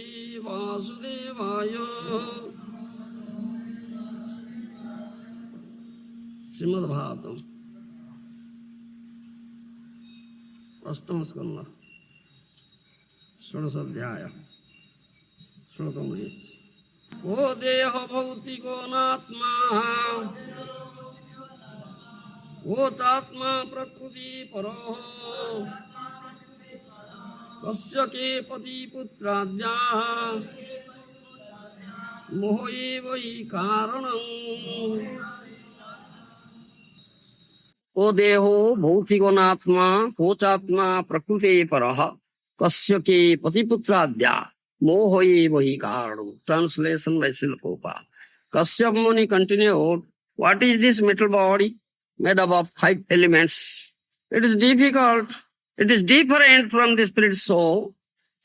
Shri Vasudevaya. Srimad Bhagavatam, Ashtama Skanda, Shodasadhyaya, Shlokamunis. O Deha Bhautiko Natma, O Tatma Prakriti Paroho, Kasya Ke Pati Putradya, Mohoye Vai Karanam. O Deho Bhautiko Natma, O Tatma Prakriti Paraha, Kasya Ke Pati Putradya, Mohoye Vai Karanam. Translation by Srila Prabhupada. Kashyap Muni continued, what is this metal body made up of 5 elements? It is difficult. It is different from the spirit soul.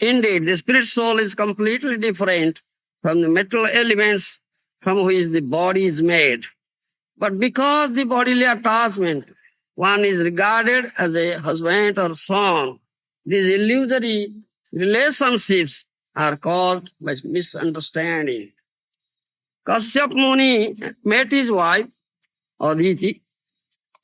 Indeed, the spirit soul is completely different from the metal elements from which the body is made. But because the bodily attachment, one is regarded as a husband or son, these illusory relationships are caused by misunderstanding. Kashyap Muni met his wife, Aditi,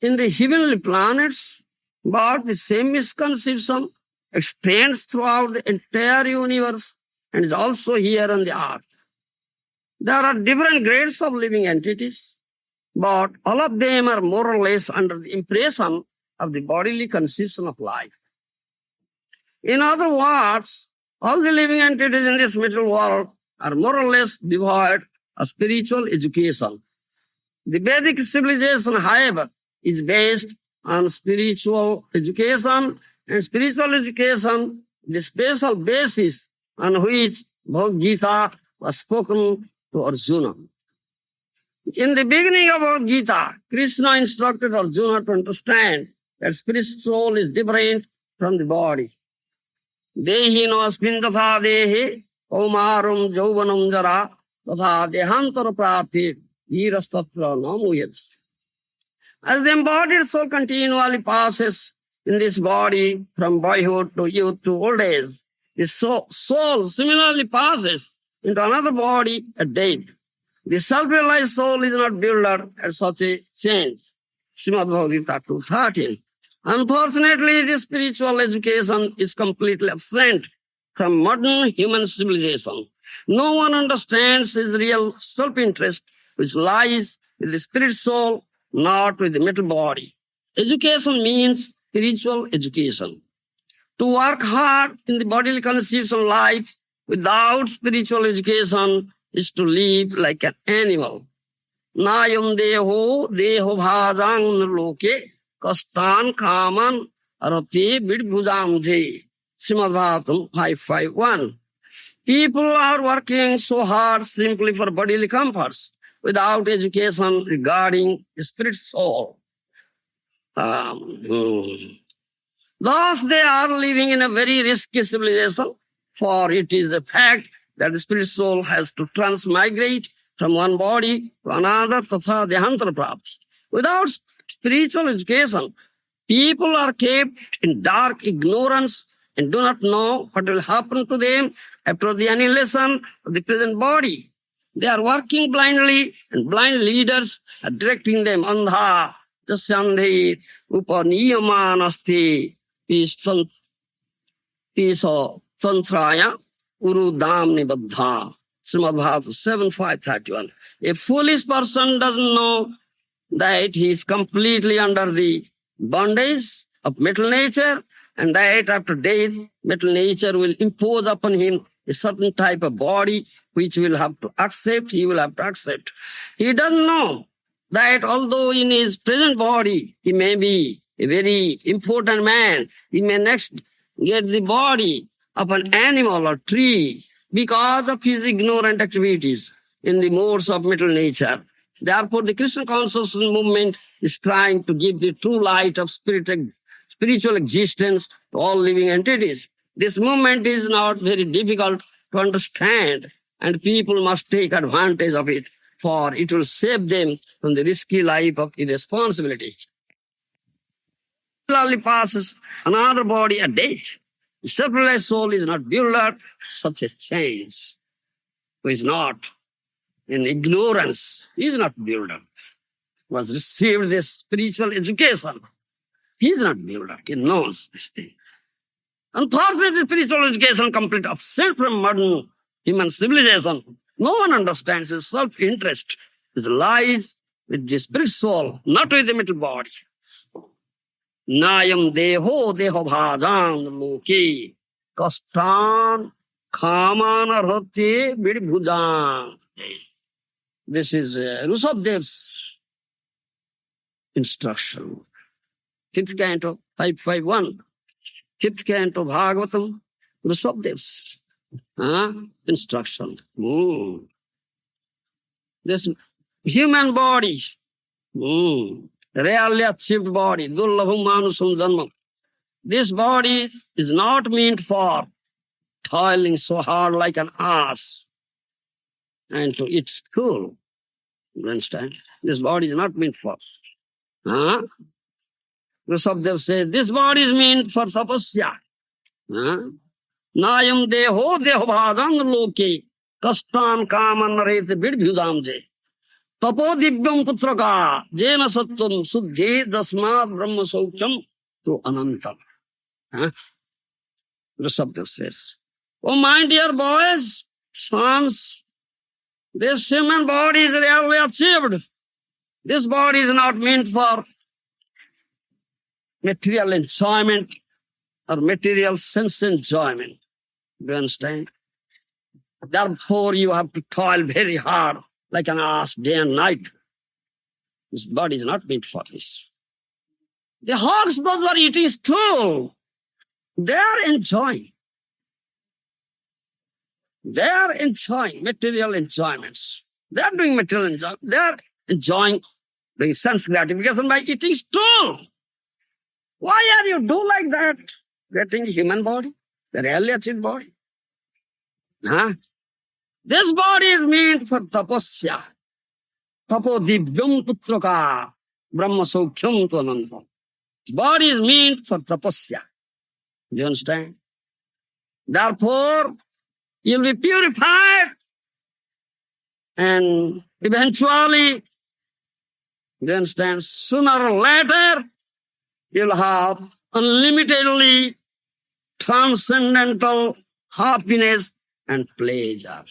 in the heavenly planets, but the same misconception extends throughout the entire universe and is also here on the earth. There are different grades of living entities, but all of them are more or less under the impression of the bodily conception of life. In other words, all the living entities in this material world are more or less devoid of spiritual education. The Vedic civilization, however, is based on spiritual education, and spiritual education, the special basis on which Bhagavad Gita was spoken to Arjuna. In the beginning of Bhagavad Gita, Krishna instructed Arjuna to understand that spirit soul is different from the body. Dehi no asmin tatha dehe kaumaram jauvanam jara tatha dehantara prapti dhirastatra namuyat. As the embodied soul continually passes in this body from boyhood to youth to old age, the soul similarly passes into another body at death. The self-realized soul is not built at such a change. Srimad Bhagavad Gita 2:13. Unfortunately, the spiritual education is completely absent from modern human civilization. No one understands his real self-interest, which lies with the spirit soul, not with the mental body. Education means spiritual education. To work hard in the bodily constitutional life without spiritual education is to live like an animal. Nayam deho bhajang loke kastan kaman arati vidbhujam je. Srimad Bhagavatam 5:5:1. People are working so hard simply for bodily comforts without education regarding the spirit soul. Thus, they are living in a very risky civilization, for it is a fact that the spirit soul has to transmigrate from one body to another, tatha dehantara prapti. Without spiritual education, people are kept in dark ignorance and do not know what will happen to them after the annihilation of the present body. They are working blindly, and blind leaders are directing them. Andha jasyandhe upaniyamanasti piso tantraya urudam nibaddha. Srimad Bhagavatam 7:5:31. A foolish person doesn't know that he is completely under the bondage of mental nature, and that after death, mental nature will impose upon him a certain type of body which he will have to accept. He doesn't know that although in his present body he may be a very important man, he may next get the body of an animal or tree because of his ignorant activities in the modes of mental nature. Therefore, the Krishna consciousness movement is trying to give the true light of spiritual existence to all living entities. This movement is not very difficult to understand, and people must take advantage of it, for it will save them from the risky life of irresponsibility. Similarly passes another body at death. The self-realized soul is not builder, such a change. Who is not in ignorance, he is not builder. Was received this spiritual education. He is not builder, he knows this thing. Unfortunately, spiritual education complete absent from modern human civilization. No one understands his self-interest. His lies with the spirit soul, not with the mental body. Nayam deho deho bhajan loki kastan khaman arhati vidbhujan. This is Rushabdev's instruction. 5th canto, 551. 5th canto Bhagavatam, Rushabdev's instruction. This human body, rarely achieved body, dullabham manusam janmam. This body is not meant for toiling so hard like an ass and to eat stool. You understand? This body is not meant for. Rushabdev says, this body is meant for tapasya. Nayam deho deho bhadang loke kastan kaman narete vidbhyudamje. Tapo divyam putraka jena sattvam suddhe dasmat brahma saukyam to anantam. Rushabdev says, oh my dear boys, sons, this human body is rarely achieved. This body is not meant for material enjoyment or material sense enjoyment. Do you understand? Therefore, you have to toil very hard like an ass day and night. This body is not meant for this. The hogs, those are eating stool. They are enjoying. They are enjoying material enjoyments. They are doing material enjoyment. They are enjoying the sense gratification by eating stool. Why are you do like that? Getting human body, the rarely achieved body. This body is meant for tapasya. Tapo divyam putraka brahma saukyam tvanantam. Body is meant for tapasya. Do you understand? Therefore, you'll be purified and eventually, do you understand, sooner or later, you'll have unlimitedly transcendental happiness and pleasure.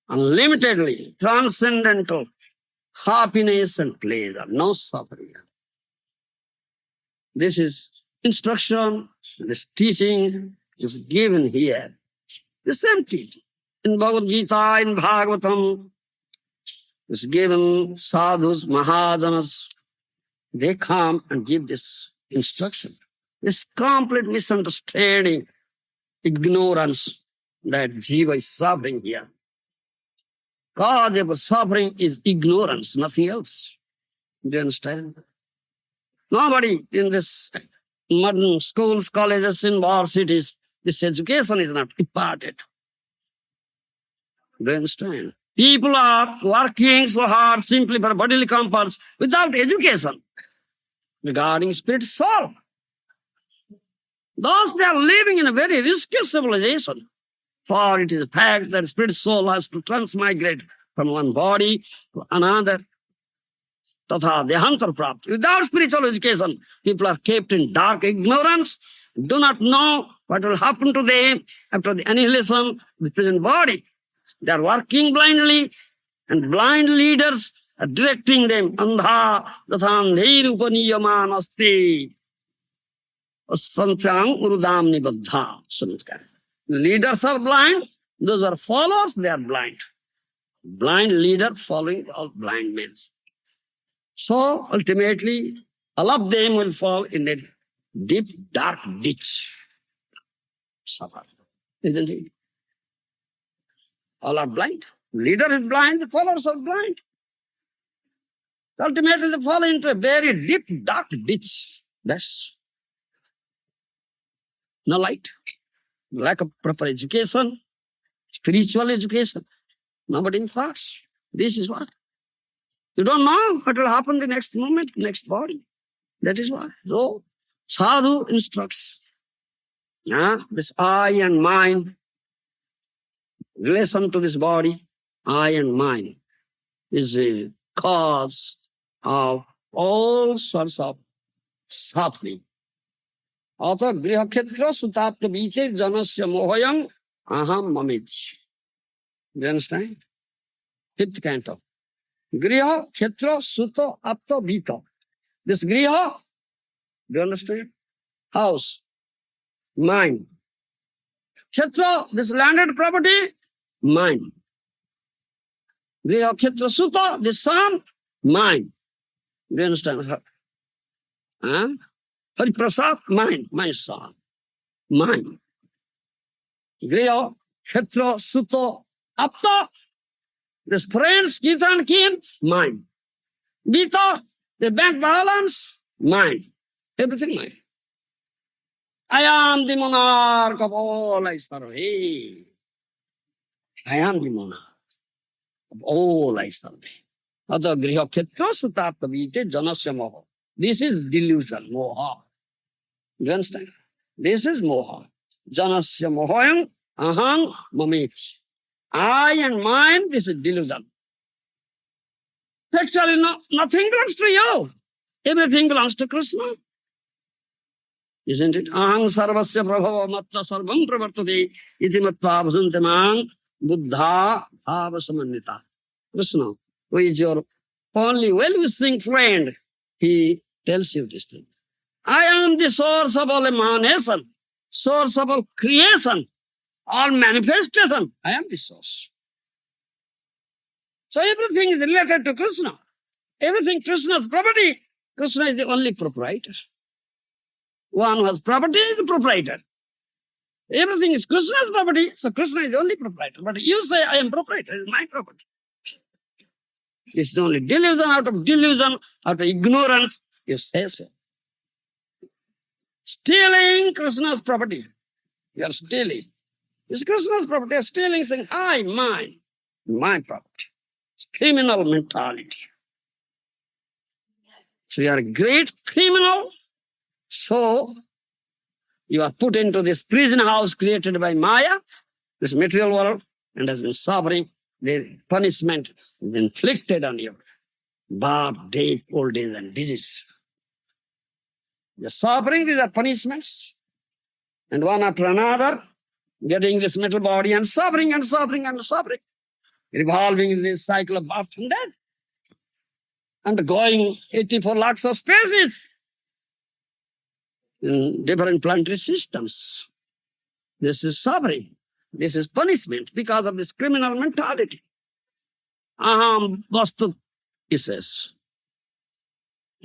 Unlimitedly transcendental happiness and pleasure, no suffering. This is instruction, this teaching is given here. The same teaching. In Bhagavad Gita, in Bhagavatam, is given sadhus, mahajanas. They come and give this instruction. This complete misunderstanding, ignorance that jiva is suffering here. Cause of suffering is ignorance, nothing else. Do you understand? Nobody in this modern schools, colleges, universities, this education is not imparted. Do you understand? People are working so hard simply for bodily comforts without education regarding spirit soul. Thus they are living in a very risky civilization. For it is a fact that spirit soul has to transmigrate from one body to another. Tatha dehantar prapti. Without spiritual education, people are kept in dark ignorance, do not know what will happen to them after the annihilation of the present body. They are working blindly, and blind leaders are directing them. Andha dathandheir upaniyaman asti. Astantyam urudam nibaddha. Leaders are blind, those are followers, they are blind. Blind leader following all blind men. So ultimately, all of them will fall in a deep, dark ditch. Suffer, isn't it? All are blind. Leader is blind, the followers are blind. Ultimately, they fall into a very deep, dark ditch. That's no light. Lack of proper education, spiritual education. Nobody imparts. This is what. You don't know what will happen the next moment, next body. That is why. So, sadhu instructs This I and mind, relation to this body, I and mind, is a cause of all sorts of suffering. Atha griha khetra sutapta vite janasya mohayam aham mamiti. Do you understand? Fifth canto. Griha khetra suta apta vita. This griha, do you understand? House, mind. Khetra, this landed property, mind. Griha khetra suta, this son, mind. Do you understand? Hari Prasad, mind, my son. Mind. Griha, Kshetra, Sutta, Apta, this friends, kith and kin, mind. Vita, the bank balance, mind. Everything mind. I am the monarch of all I serve. Hey, I am the monarch of all I serve. Atha griha Kshetra, Sutta, Apta, Vite, Janasya Moha. This is delusion, moha. You understand? This is moha. Janasya mohayam aham mameti. I and mine, this is delusion. Actually, nothing belongs to you. Everything belongs to Krishna. Isn't it? Aham sarvasya prabhava matta sarvam pravartate iti matta bhasante mang buddha bhavasamannita. Krishna, who is your only well-wishing friend, he tells you this thing. I am the source of all emanation, source of all creation, all manifestation. I am the source. So everything is related to Krishna. Everything Krishna's property. Krishna is the only proprietor. One who has property is the proprietor. Everything is Krishna's property, so Krishna is the only proprietor. But you say, I am proprietor, it's my property. It's only delusion, out of ignorance, you say so. Stealing Krishna's property. You are stealing. It's Krishna's property. You are stealing, saying, I, mine, my property. It's criminal mentality. So you are a great criminal. So you are put into this prison house created by Maya, this material world, and has been suffering. The punishment is inflicted on you. Birth, death, old age, and disease. The suffering, these are punishments. And one after another, getting this metal body and suffering and suffering and suffering. Revolving in this cycle of birth and death. And going 84 lakhs of species in different planetary systems. This is suffering. This is punishment because of this criminal mentality. Aham vastu, he says.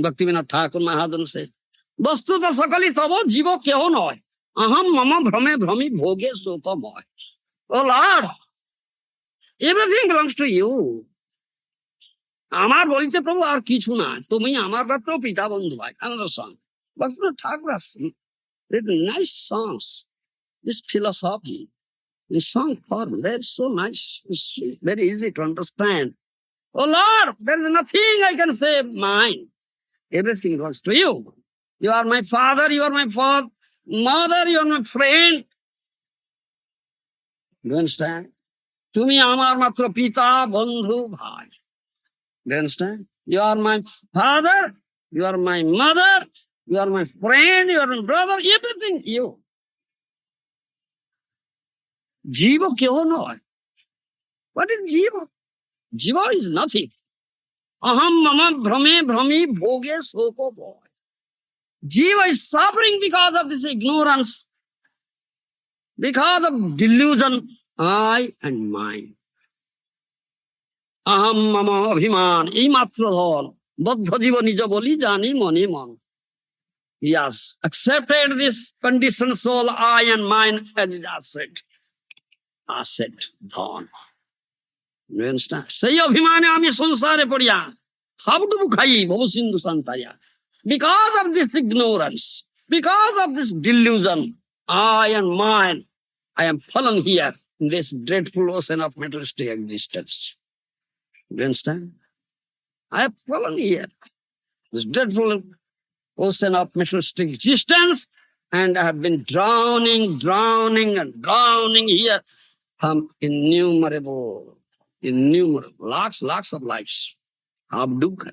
Bhaktivinoda Thakur Mahajan said, vastu ta sakali tavo jivo keho noy. Aham mama bhrame bhrami bhoge sopa moy. Oh Lord, everything belongs to you. আমার বলিতে প্রভু আর কিছু না, তুমি আমার মাত্র পিতা বন্ধু ভাই। Another song. Bhaktivinoda Thakur has written nice songs. This philosophy, this song form, they're so nice. It's very easy to understand. Oh Lord, there is nothing I can say mine. Everything belongs to you. You are my father, you are my mother, you are my friend. Do you understand? তুমি আমার মাত্র পিতা বন্ধু ভাই। Do you understand? You are my father, you are my mother, you are my friend, you are my brother, everything you. Jiva kyo noy. What is Jiva? Jiva is nothing. Aham mama bhrame bhrami bhoge soko boy. Jiva is suffering because of this ignorance, because of delusion, I and mine. Aham mama abhiman, ei matra dhol, baddha jiva nija boli jani mani man. He has accepted this conditioned soul, I and mine, as his asset. Asset, dhon. You understand? Say abhimane ami sansare padiya, habdubu khai bhavu sindhu santaya. Because of this ignorance, because of this delusion, I and mine, I am fallen here in this dreadful ocean of materialistic existence. You understand? I have fallen here. This dreadful ocean of materialistic existence, And I have been drowning here from innumerable, lots of lives of dukkha.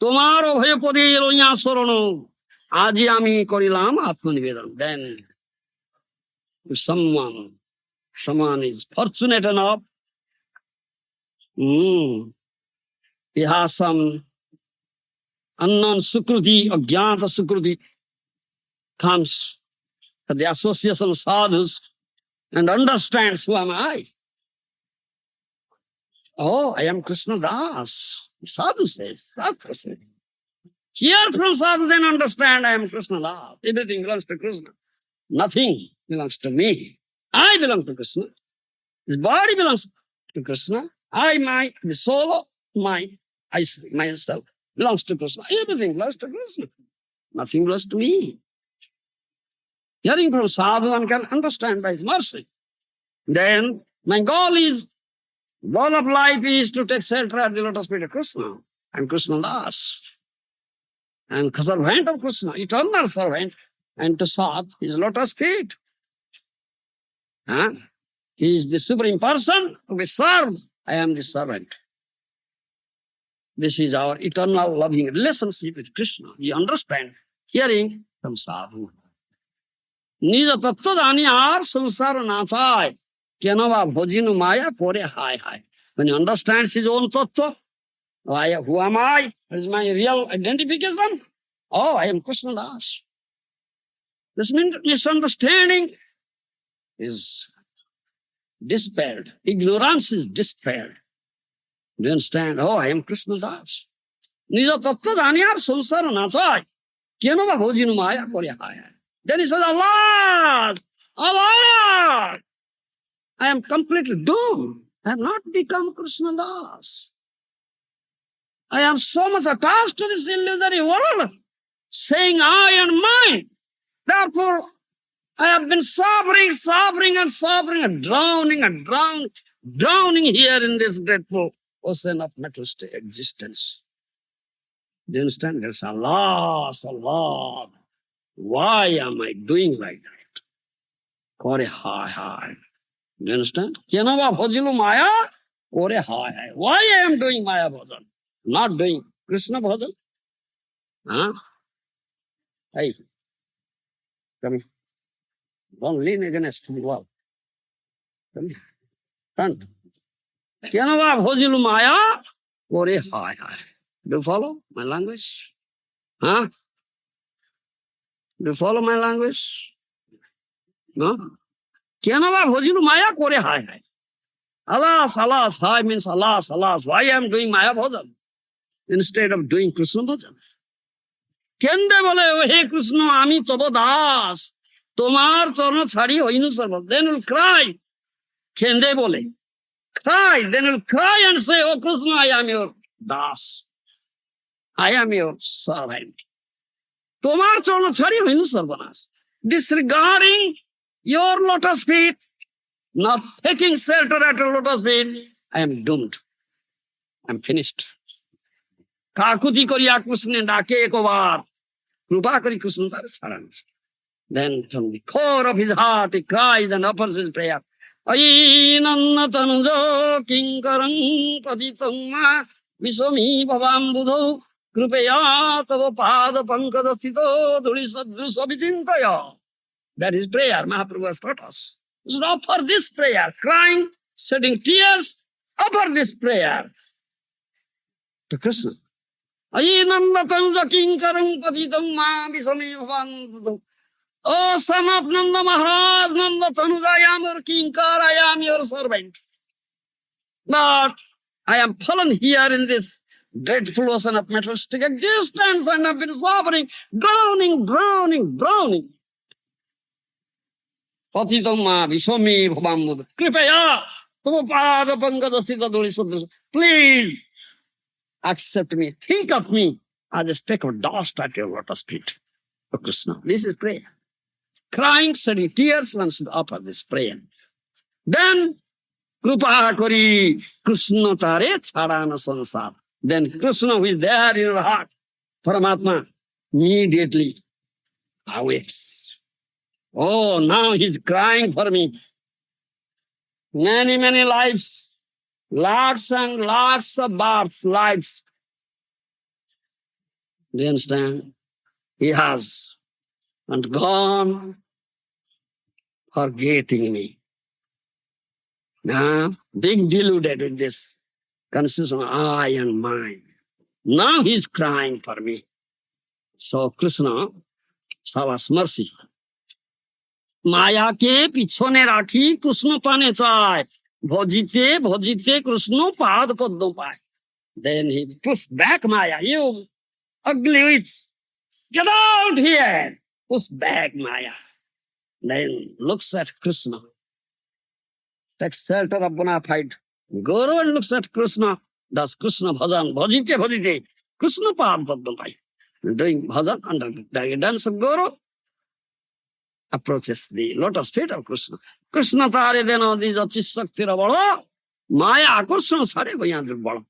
তোমার অভয় পদে লইয়া শরণ আজি আমি করিলাম আত্মনিবেদন। Then someone is fortunate enough, he has some unknown sukruti, ajnata sukruti, comes to the association of sadhus and understands who am I. Oh, I am Krishna Das. Sadhu says, Sadhu says. Hear from sadhu, then understand I am Krishna Das. Everything belongs to Krishna. Nothing belongs to me. I belong to Krishna. This body belongs to Krishna. The soul, myself belongs to Krishna. Everything belongs to Krishna. Nothing belongs to me. Hearing from sadhu, one can understand by his mercy. Then my goal of life is to take shelter at the lotus feet of Krishna. I'm Krishna Das. And servant of Krishna, eternal servant, and to serve his lotus feet. He is the supreme person to be served. I am the servant. This is our eternal loving relationship with Krishna. You understand, hearing from sadhu. Nija tattva dhani ar sansara na chai. Kenava bhojinu maya pore hai hai. When he understands his own tattva, who am I? What is my real identification? Oh, I am Krishna Das. This misunderstanding is despaired. Ignorance is despaired. Do you understand? Oh, I am Krishna Das. Nija tattva dhaniyar sansara nachai. Kenava bhojinu maya pore hai hai. Then he says, Allah, I am completely doomed. I have not become Krishna Das. I am so much attached to this illusory world, saying I and mine. Therefore, I have been suffering and drowning here in this dreadful ocean of materialistic existence. Do you understand? There's Allah. Why am I doing like that? Kore hai. Do you understand? Kenava bhajilu maya, kore hai. Why I am doing maya bhajan? Not doing Krishna bhajan? Hey, come here. Don't lean against the wall. Come here. Turn. Kenava bhajilu maya, kore hai. Do you follow my language? Do you follow my language? No? Kenava bhajilu maya kore hai. Alas, hai means alas. Why I am doing maya bhajan instead of doing Krishna bhajan? Kende bole, hey Krishna, ami tobo das. Tomar charana chhadi hoinu sarva. Then will cry. Kende bole. Cry. Then will cry and say, oh Krishna, I am your das. I am your servant. Tomar charana chhadi hoinu sarvanas. Disregarding your lotus feet, not taking shelter at your lotus feet, I am doomed. I am finished. Kakuti koriya Krishna dake ekobar. Krupa kori Krishna tare charan. Then from the core of his heart he cries and offers his prayer. Ayi nanna tanujo kinkarang patitam ma visami bhavam budho krupaya tava pada pankada sthito dhuli sadrusa vichintaya. That is prayer. Mahaprabhu has taught us. You should offer this prayer, crying, shedding tears, offer this prayer to Krishna. Ayinanda tanja kinkaram patitam ma visami bhavan. Oh, son of Nanda Maharaj, Nanda Tanuja, I am your kinkar, I am your servant. But I am fallen here in this dreadful ocean of materialistic existence and have been suffering, drowning. Patitam ma visami bhavam. Kripaya tava pada pankada sthita dhuli sadrusa. Please accept me, think of me as a speck of dust at your lotus feet, O Krishna. This is prayer. Crying, shedding tears, one should offer this prayer. Then, Krupa kori Krishna tare chadana sansar. Then Krishna who is there in your heart, Paramatma, immediately awakes. Oh, now he's crying for me. Many, many lives, lots and lots of births, lives. Do you understand? He has and gone forgetting me. Big deluded with this conception of I and mine. Now he's crying for me. So Krishna, show us mercy. माया के पिछने राखी कृष्ण पाने चाय भजिते भजिते कृष्ण पाद पद्म पाए. Then he pushed back Maya. You ugly witch, get out here. Push back Maya. Then looks at Krishna. Takes shelter of bona fide Guru and looks at Krishna. Does Krishna bhajan, bhajite bhajite, Krishna paad padma pae. Doing bhajan under the guidance of Guru, approaches the lotus feet of Krishna. Krishna tare dena dija shakti ra bada, Maya akarsana sare bhaiya bada.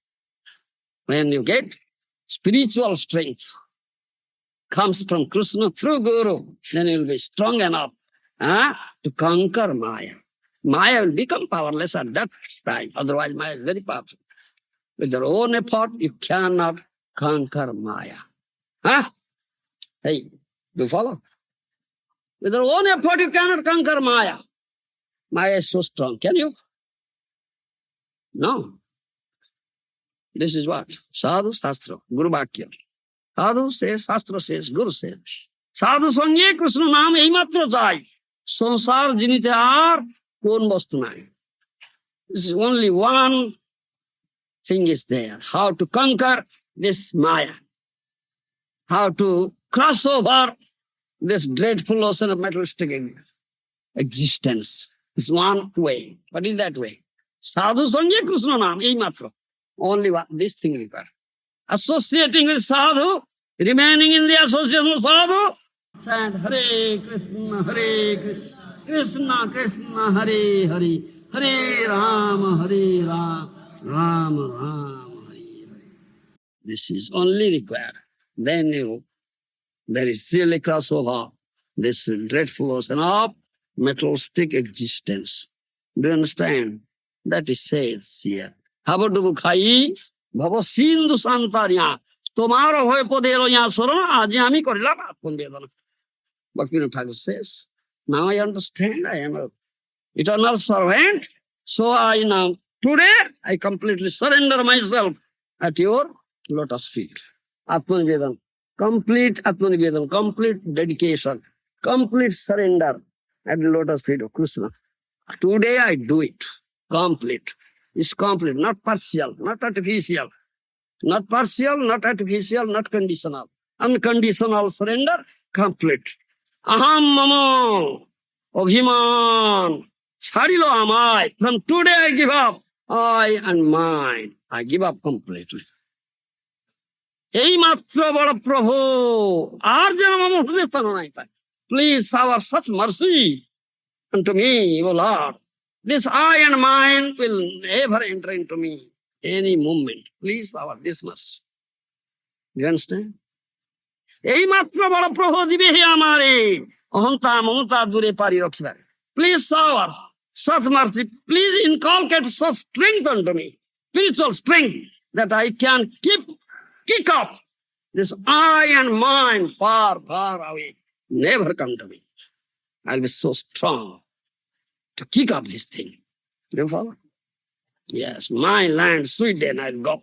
When you get spiritual strength, comes from Krishna through Guru, then you will be strong enough to conquer Maya. Maya will become powerless at that time. Otherwise, Maya is very powerful. With your own effort, you cannot conquer Maya. Hey, do you follow? With your own effort, you cannot conquer Maya. Maya is so strong. Can you? No. This is what? Sadhu Shastra, Guru Bhakya. Sadhu says, Shastra says, Guru says. Sadhu Sangye Krishna naam ei matra jai. Sansar jinite ar kon vastu nai. This is only one thing is there. How to conquer this Maya. How to cross over this dreadful ocean of materialistic existence. It's one way. What is that way? Sadhu Sangye Krishna naam ei matra. Only one, this thing required. Associating with sadhu, remaining in the association of sadhu, chant Hare Krishna, Krishna Krishna, Hare Hare, Hare Rama, Rama Rama, Hare Hare. This is only required. Then there is really crossover, this dreadful ocean of materialistic existence. Do you understand? That is says here. Habadubu khai, Bhava Sindhu Santarya, Tomaro Hoy Podero Yasoro, Ajami Korila Pundedana. Bhaktivinoda Thakur says, now I understand I am an eternal servant. So I now, today, I completely surrender myself at your lotus feet. Atmanivedana, complete Atmanivedana, complete dedication, complete surrender at the lotus feet of Krishna. Today I do it. Complete. It's complete, not partial, not artificial. Not partial, not artificial, not conditional. Unconditional surrender, complete. Aham mama, abhiman, charilo amai. From today I give up. I and mine. I give up completely. এই মাত্র বড় প্রভু আর যেন আমার হৃদয় স্থান নাই পায়। Please shower such mercy unto me, O Lord. This I and mine will never enter into me any moment. Please shower this mercy. Do you understand? এই মাত্র বড় প্রভু দিবে হে আমারে অহংতা মমতা দূরে পারি রখিবার। Please shower such mercy. Please inculcate such strength unto me, spiritual strength, that I can kick up this I and mine far, far away. Never come to me. I'll be so strong to kick up this thing. Do you follow? Yes, my land, Sweden, I'll go.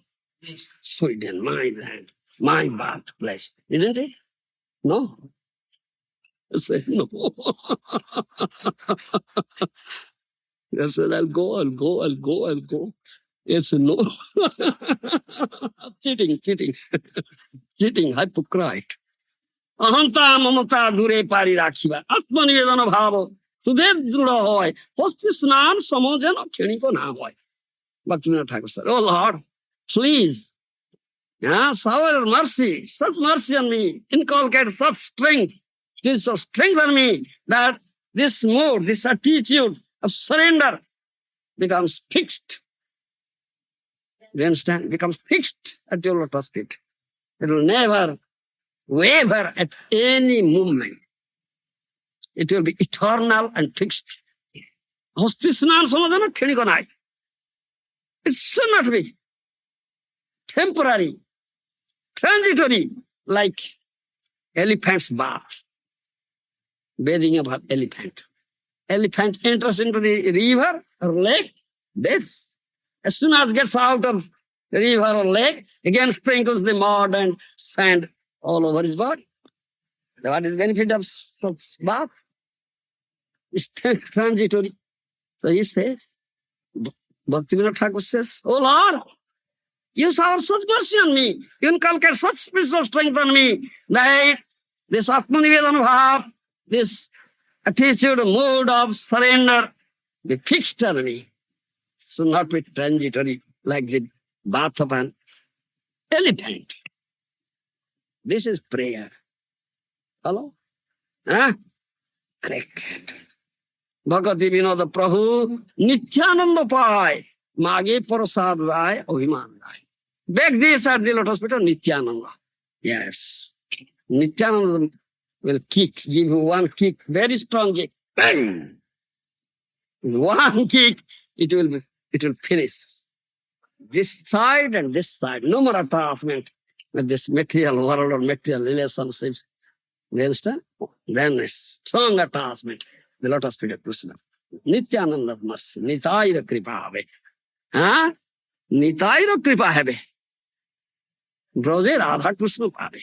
Sweden, my land, my birthplace. Isn't it? No? I said, no. I said, I'll go. Yes, no. cheating, hypocrite. Ahanta mamata dure pari rakhiba. Atmanivedana bhava. Sudev druda hoy. Hosti snan samojana kheniko na hoy. Bhaktivinoda Thakur said, oh Lord, please, shower your mercy, such mercy on me, inculcate such strength, spiritual strength on me, that this mood, this attitude of surrender becomes fixed. Do you understand? It becomes fixed at your lotus feet. It will never waver at any moment. It will be eternal and fixed. Hostisnan samadana khenikonai. It should not be temporary, transitory, like elephant's bath. Bathing of elephant. Elephant enters into the river or lake, this. As soon as gets out of the river or lake, again sprinkles the mud and sand all over his body. What is the benefit of such bath? It's transitory. So he says, Bhaktivinoda Thakur says, oh Lord, you shower such mercy on me. You inculcate such spiritual strength on me that this Atmanivedana bhav, this attitude, mood of surrender, be fixed on me. So not be transitory like the bath of an elephant. This is prayer. Hello? Huh? Correct. Bhagavati Vinoda Prabhu, Nityananda Pai, Mage Prasad Rai, Abhiman Rai. Beg this at the lotus feet of Nityananda. Yes. Nityananda will kick, give you one kick, very strong kick. Bang! With one kick, it will finish. This side and this side. No more attachment with this material world or material relationships. You understand? Then a strong attachment. The lotus feet of Krishna. Nityananda mercy. Nitayra kripa have. Huh? Nitayra kripa have. Broje Radha Krishna pave.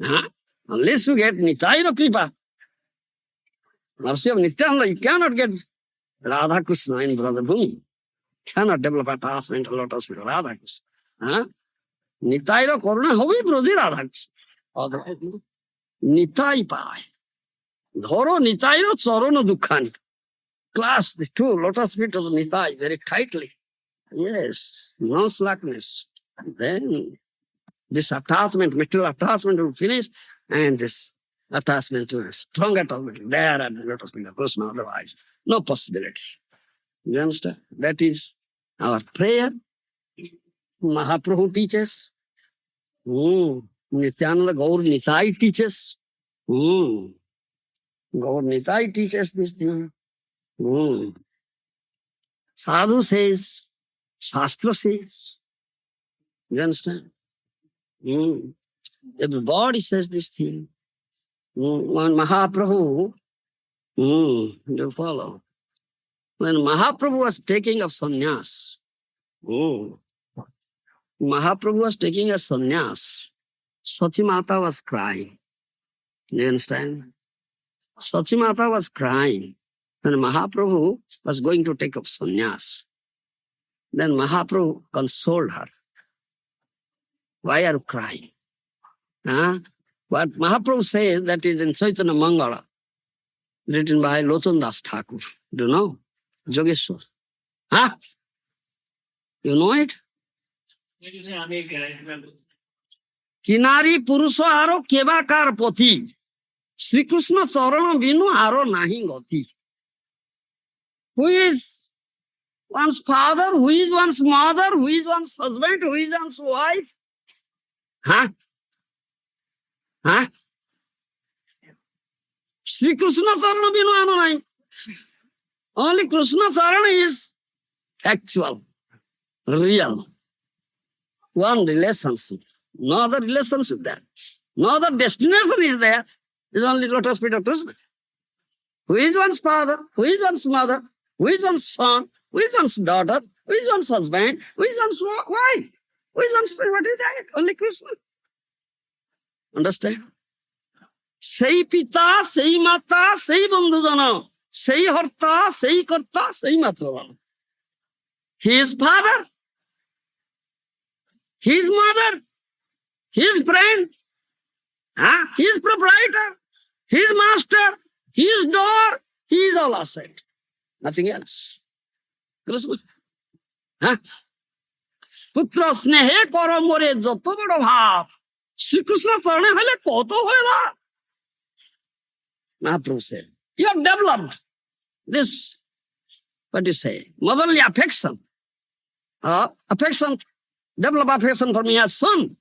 Huh? Unless you get Nitayra kripa, mercy of Nityananda, you cannot get Radha Krishna in Brother Bhumi. Cannot develop attachment to lotus feet of Radha Krishna. Huh? Nitayra karuna hobe Broje Radha Krishna. Otherwise, Nitai pai. Dhoro Nitayra charana dukkhani. Clasp the two lotus feet of the Nitai very tightly. Yes, no slackness. Then this attachment, material attachment will finish, and this attachment to a strong attachment there at the lotus feet of Krishna. Otherwise, no possibility. You understand? That is our prayer. Mahaprabhu teaches. Nityananda Gour Nitai teaches. Gaur Nitai teaches this thing. Sadhu says, Shastra says. You understand? Everybody says this thing. When Mahaprabhu, you follow. When Mahaprabhu was taking of sannyas, Mahaprabhu was taking a sannyas, Sati Mata was crying. You understand? Sati Mata was crying when Mahaprabhu was going to take up sannyas. Then Mahaprabhu consoled her. Why are you crying? Huh? What Mahaprabhu says, that is in Chaitanya Mangala, written by Lotan Das Thakur. Do you know? Yogeshwar. Huh? You know it? Kinari Purusa Aro Kebakar Poti. Sri Krishna Charana Vinu Aro Nahi Gati. Who is one's father? Who is one's mother? Who is one's husband? Who is one's wife? Huh? Huh? Sri Krishna Charana Vinu Aro Nahi. Only Krishna Charana is actual, real. One relationship. No other relationship there. No other destination is there. It's only lotus feet of Krishna. Who is one's father? Who is one's mother? Who is one's son? Who is one's daughter? Who is one's husband? Who is one's wife? Who is one's friend? What is that? Only Krishna. Understand? Sei pita, sei mata, sei bandhujana, sei harta, sei karta, sei matravana. His father, his mother, his friend, his proprietor, his master, his door, he is all asset. Nothing else. Krishna. Putra snehe paramore jato bada bhav. Sri Krishna charane hole koto hoy na. Mahaprabhu said, you have developed this, what you say, motherly affection. Affection, develop affection for me as son.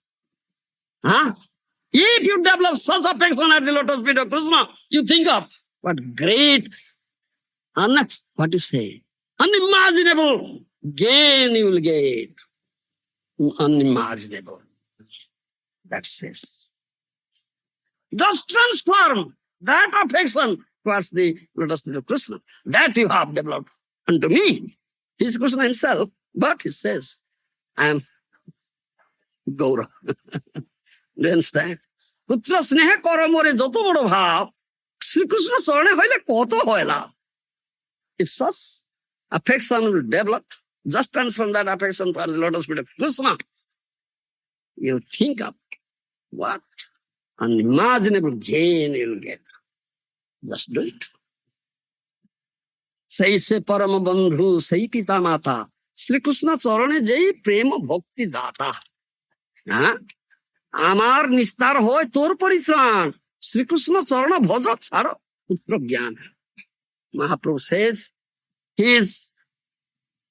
If you develop such affection at the lotus feet of Krishna, you think of What great, what to say, unimaginable gain you will get. Unimaginable. That's it. Just transform that affection towards the lotus feet of Krishna. That you have developed unto me. He is Krishna himself, but he says, I am Gour. Do you understand? Putra sneha karo more joto bodo bhav, Sri Krishna charane hoile koto hoila. If such affection will develop, just transform that affection for the lotus feet of Krishna, you think of what unimaginable gain you'll get. Just do it. Sai se param bandhu, sai pita mata. Sri Krishna charane jai prema bhakti data. Amar nistar hoy tor parisran. Sri Krishna charana bhaja charo putra gyan. Mahaprabhu says, his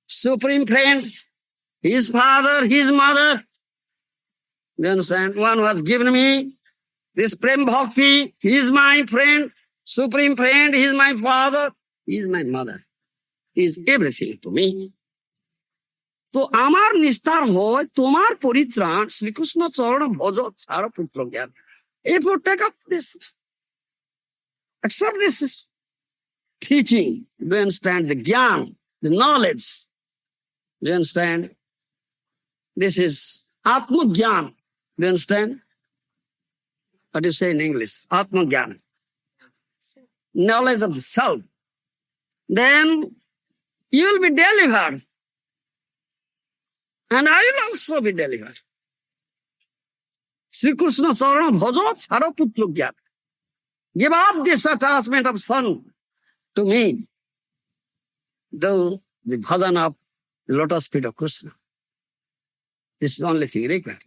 supreme friend, his father, his mother. You understand? One who has given me this prem bhakti, he is my friend, supreme friend, he is my father, he is my mother. He is everything to me. তো আমার নিস্তার হয় তোমার পরিত্রাণ শ্রীকৃষ্ণ চরণ ভজ ছাড় পুত্র জ্ঞান. If you take up this, accept this teaching, do you understand? The gyan, the knowledge. Do you understand? This is Atma Gyan. Do you understand? What do you say in English? Atma Gyan. Knowledge of the self. Then you will be delivered. And I will also be delivered. Sri Krishna Charana Bhaja Charo Putra Gyan. Give up this attachment of son to me. Do the bhajan of the lotus feet of Krishna. This is the only thing required.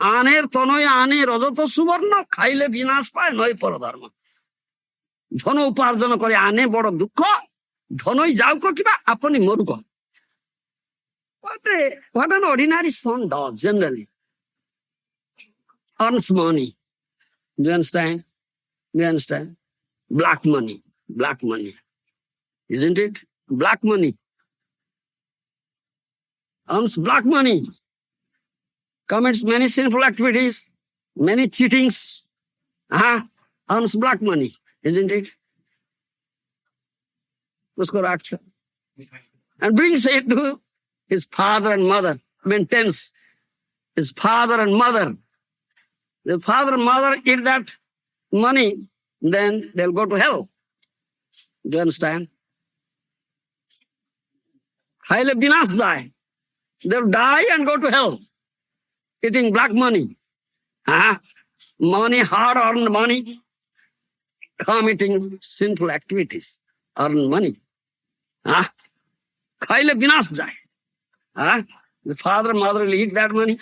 Aner tanoy ane rajato subarna khaile binash paye noy paradharma. Dhano uparjana kore ane bodo dukha, dhanoi jauko kiba apani moruko. What an ordinary son does generally. Earns money. Do you understand? Do you understand? Black money. Black money. Isn't it? Black money. Earns black money. Commits many sinful activities, many cheatings. Earns black money. Isn't it? Usko raksha. And brings it to his father and mother, maintains his father and mother. The father and mother eat that money, then they'll go to hell. Do you understand? Khaile binash jai. They'll die and go to hell, eating black money. Money, hard-earned money, committing sinful activities, earn money. Khaile binash jai. The father and mother will eat that money,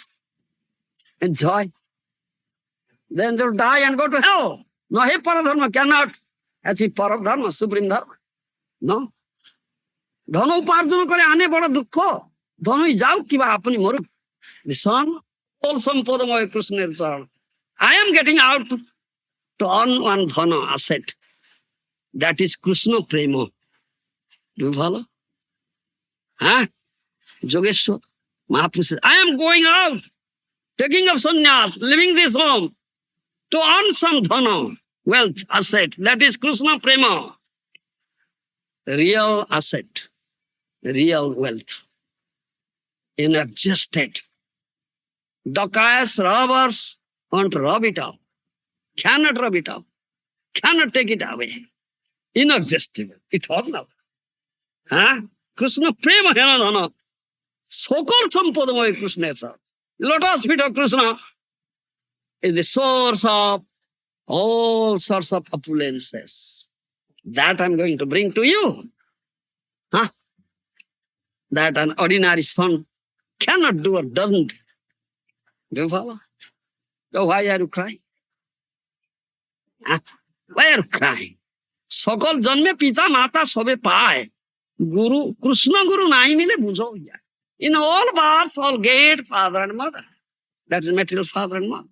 enjoy. Then they'll die and go to hell. No, hey, paradharma cannot achieve paradharma, supreme dharma. No. Dhano uparjana kore ane bodo dukho. Dhanoi jau kiba apani moruk. The son, all sampadamaya Krishna charan. I am getting out to earn one dhana asset. That is Krishna prema. Do you follow? Yogeshwar, Mahaprabhu says, I am going out, taking up sannyas, leaving this home, to earn some dhana, wealth, asset. That is Krishna prema. Real asset, real wealth. Inexistent. Dacoits, robbers want to rob it off. Cannot rob it off. Cannot take it away. Inexhaustible. It all now. Krishna prema hena dhana. Sokol sampadamaya Krishna itself. Lotus feet of Krishna is the source of all sorts of opulences. That I'm going to bring to you. That an ordinary son cannot do or doesn't. Do you follow? So why are you crying? Why are you crying? Sokol janme pita mata sobe paye. Guru, Krishna Guru nai mile bujo ya. In all births, all get father and mother. That is material father and mother.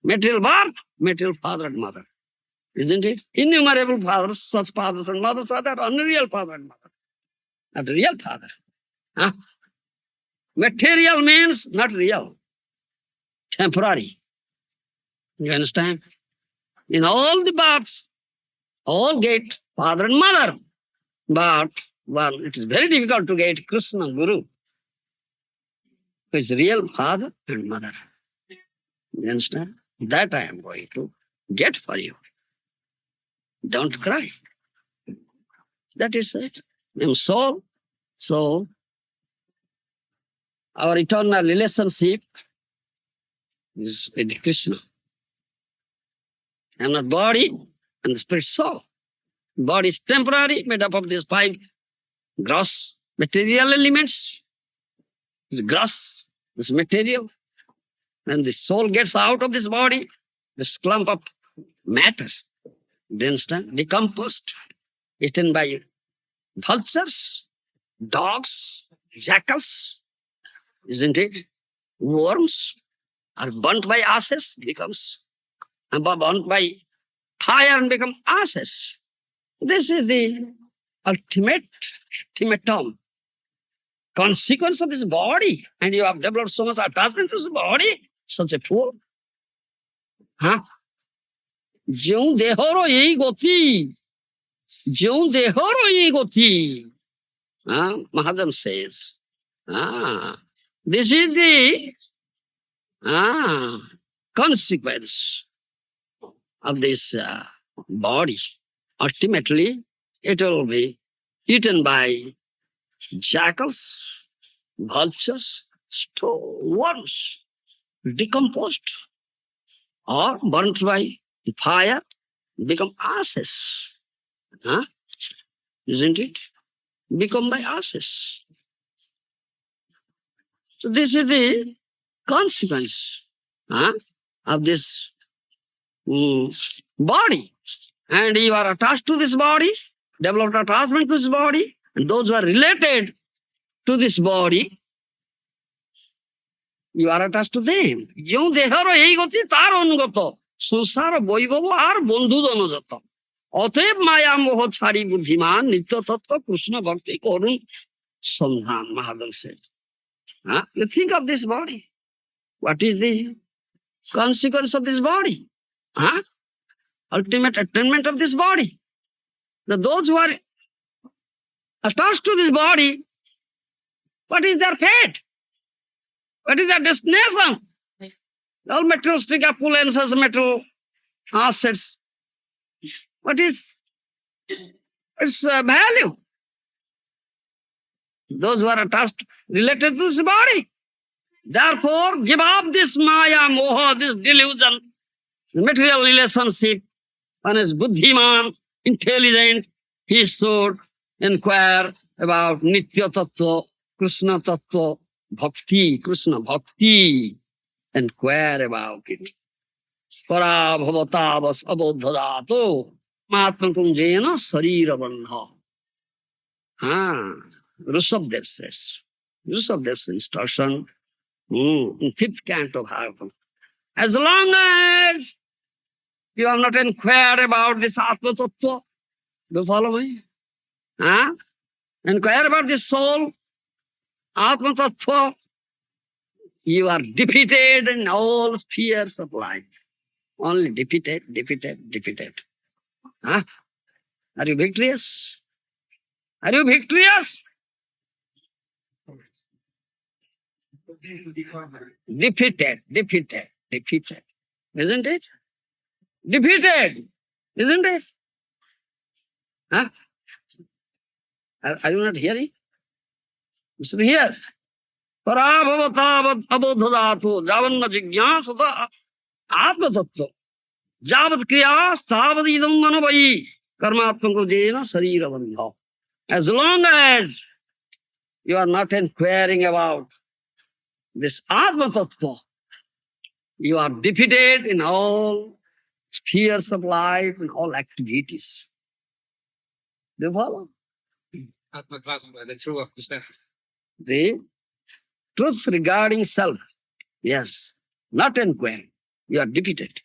Material birth, material father and mother. isn't it? Innumerable fathers, such fathers and mothers are there, unreal father and mother, not real father. Huh? Material means not real, temporary. You understand? In all the births, all get father and mother. But well, it is very difficult to get Krishna Guru, who is real father and mother. You understand? That I am going to get for you. Don't cry. That is it. And so our eternal relationship is with Krishna. And the body and the spirit soul. Body is temporary, made up of these five gross material elements. This gross, this material. And the soul gets out of this body, this clump of matter. Do you understand? Decomposed, eaten by vultures, dogs, jackals, isn't it? Worms are burnt by ashes, burnt by fire and become ashes. This is the ultimatum consequence of this body. And you have developed so much attachment to this body, such a fool. Huh? Jung dehoro ei goti. Jung dehoro ei goti. Maharaja says. This is the consequence of this body. Ultimately, it will be eaten by jackals, vultures, worms, decomposed, or burnt by fire, become ashes. Isn't it? Become by ashes. So this is the consequence of this body. And you are attached to this body, developed attachment to this body, and those who are related to this body, you are attached to them. ଯେଉଁ ଦେହର ଏଇ ଗତି ତାର ଅନୁଗତ ସଂସାର ବୈଭବ আর বন্ধু জনযত অতএব মায়া মোহ ছাড়ি বুদ্ধিমান নিত্য তত্ত্ব কৃষ্ণ ভক্তি করুন সন্ধান. Maharaja said. You think of this body. What is the consequence of this body? Ultimate attainment of this body. Those who are attached to this body, what is their fate? What is their destination? All materialistic opulences, material assets. What is its value? Those who are attached, related to this body. Therefore, give up this maya, moha, this delusion, material relationship. One is buddhiman, intelligent, he should inquire about nitya tattva, Krishna tattva, bhakti, Krishna bhakti, inquire about it. Para bhavatavas abodhadato matmakunjena sarira bandha. Rushabdev says. Rushabdev's instruction in 5th canto of Bhagavatam. As long as you have not inquired about this Atma Tattva, do you follow me? Inquire about this soul, Atma Tattva, you are defeated in all spheres of life. Only defeated. Are you victorious? Are you victorious? Defeated. Isn't it? Defeated. Isn't it? Are you not hearing? You should hear. Parabhavatavad abodhadato javanna jigyasata atma tattva javat kriya savad idam manavayi karmatmako jena sarira bandha. As long as you are not inquiring about this Atma Tattva, you are defeated in all spheres of life and all activities. Do you follow? The truth of the self. The truth regarding self, yes, not inquiring, you are defeated.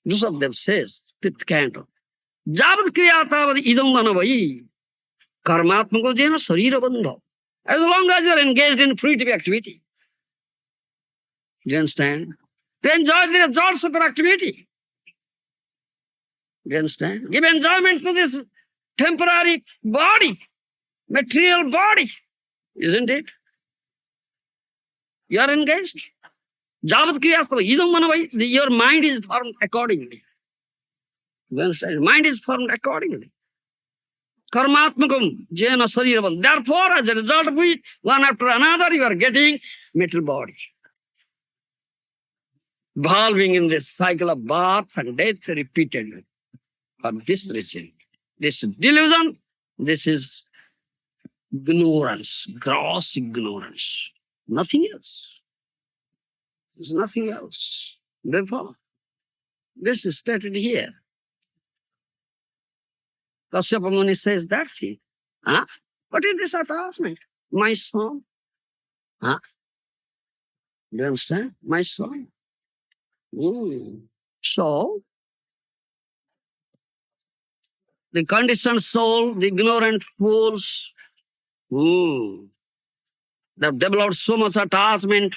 Rushabdev says, fifth canto. Javat kriyatavad idam manavai. Karmatmako jena sarira bandha. As long as you are engaged in fruitive activity. Do you understand? To enjoy the results of your activity. Do you understand? Give enjoyment to this temporary body, material body. Isn't it? You are engaged. Javat kriyatavad idam manavai. Your mind is formed accordingly. You understand? Mind is formed accordingly. Karmatmakam jena sariravam. Therefore, as a result of which, one after another, you are getting material body. Evolving in this cycle of birth and death repeatedly. For this reason, this delusion, this is ignorance, gross ignorance. Nothing else. There's nothing else. Therefore, this is stated here. Kasyapa Muni says that thing. Huh? What is this attachment? My soul. Huh? Do you understand? My soul. So, the conditioned soul, the ignorant fools, they've developed so much attachment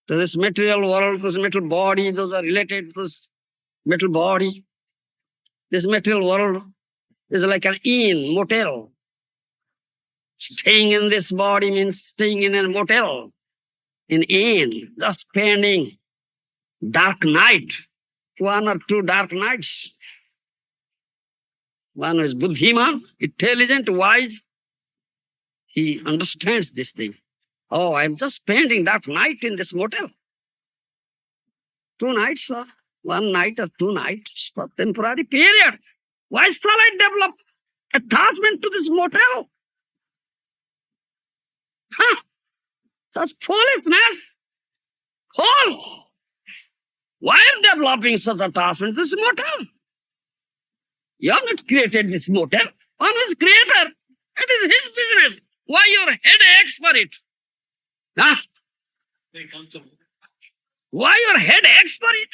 to this material world, this material body, those are related to this material body. This material world is like an inn, motel. Staying in this body means staying in a motel, in inn, just spending dark night, 1 or 2 dark nights. One who is buddhiman, intelligent, wise, he understands this thing. Oh, I'm just spending that night in this motel. 2 nights or 1 night or 2 nights for temporary period. Why shall I develop attachment to this motel? Huh? That's foolishness. Fool! Why are you developing such attachment to this motel? You have not created this motel. One is creator. It is his business. Why your head aches for it? Huh? Why your head aches for it?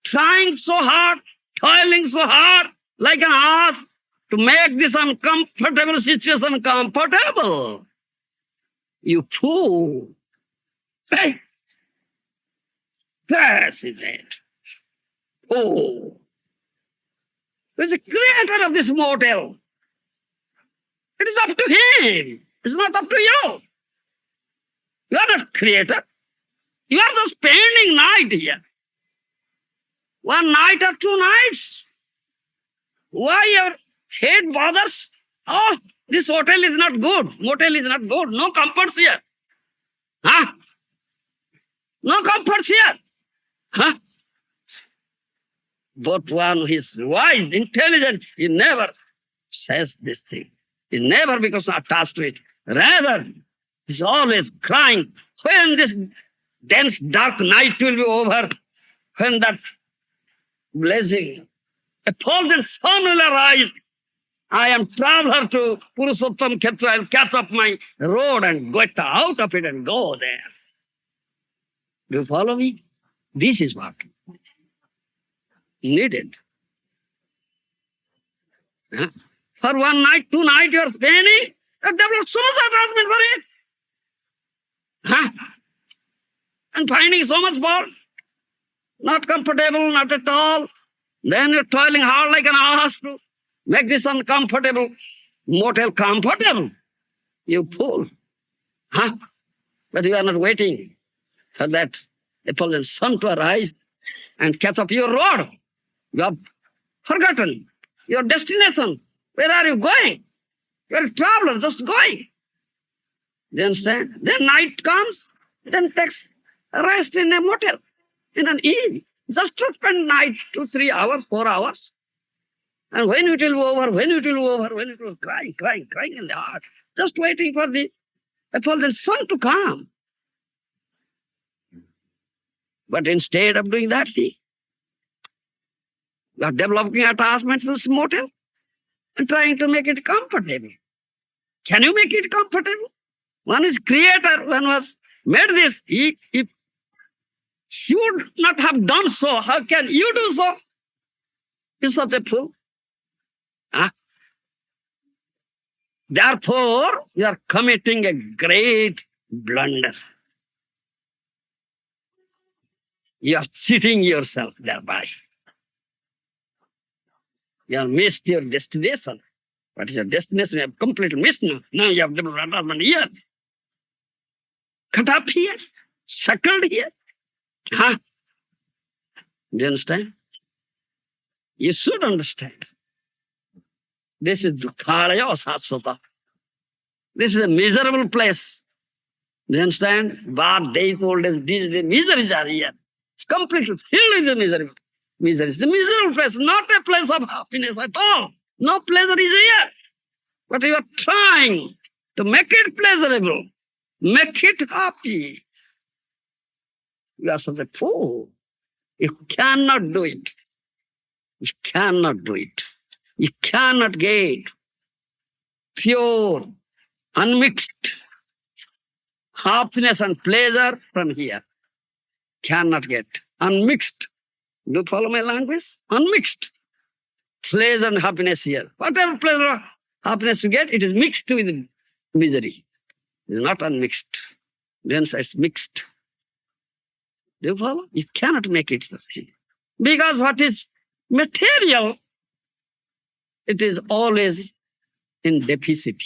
Trying so hard, toiling so hard, like an ass, to make this uncomfortable situation comfortable. You fool. Hey, this is it. Oh, who is the creator of this motel? It is up to him. It's not up to you. You are not creator. You are just spending night here. 1 night or 2 nights. Why your head bothers? Oh, this hotel is not good. Motel is not good. No comforts here. Huh? No comforts here. Huh? But one who is wise, intelligent, he never says this thing. He never becomes attached to it. Rather, he's always crying, when this dense dark night will be over, when that blazing, effulgent sun will arise, I am traveler to Purushottam Khetra. I'll catch up my road and get out of it and go there. Do you follow me? This is what needed. Huh? For 1 night, 2 nights, you are spending, you develop so much attachment for it. Huh? And finding so much fault. Not comfortable, not at all. Then you're toiling hard like an ass to make this uncomfortable motel comfortable. You fool. Huh? But you are not waiting for that effulgent sun to arise and catch up your road. You have forgotten your destination. Where are you going? You're a traveler, just going. Do you understand? Then night comes, then takes a rest in a motel, in an inn. Just to spend night 2, 3 hours, 4 hours. And when it will be over, when it will be over, when it will crying in the heart, just waiting for the sun to come. But instead of doing that, you are developing attachment to this motel and trying to make it comfortable. Can you make it comfortable? One is creator, one was made this. He should not have done so. How can you do so? You're such a fool. Huh? Therefore, you are committing a great blunder. You are cheating yourself thereby. You have missed your destination. What is your destination? You have completely missed now. Now you have double attachment here. Cut up here. Shackled here. Huh? Do you understand? You should understand. This is Dukhalaya Saswata. This is a miserable place. Do you understand? Bad days, old days, the miseries are here. It's completely filled with the misery. Misery is a miserable place, not a place of happiness at all. No pleasure is here. But you are trying to make it pleasurable, make it happy. You are such a fool. You cannot do it. You cannot do it. You cannot get pure, unmixed happiness and pleasure from here. Cannot get. Unmixed. Do you follow my language? Unmixed. Pleasure and happiness here. Whatever pleasure or happiness you get, it is mixed with misery. It is not unmixed. Then it's mixed. Do you follow? You cannot make it such. Because what is material, it is always in deficit.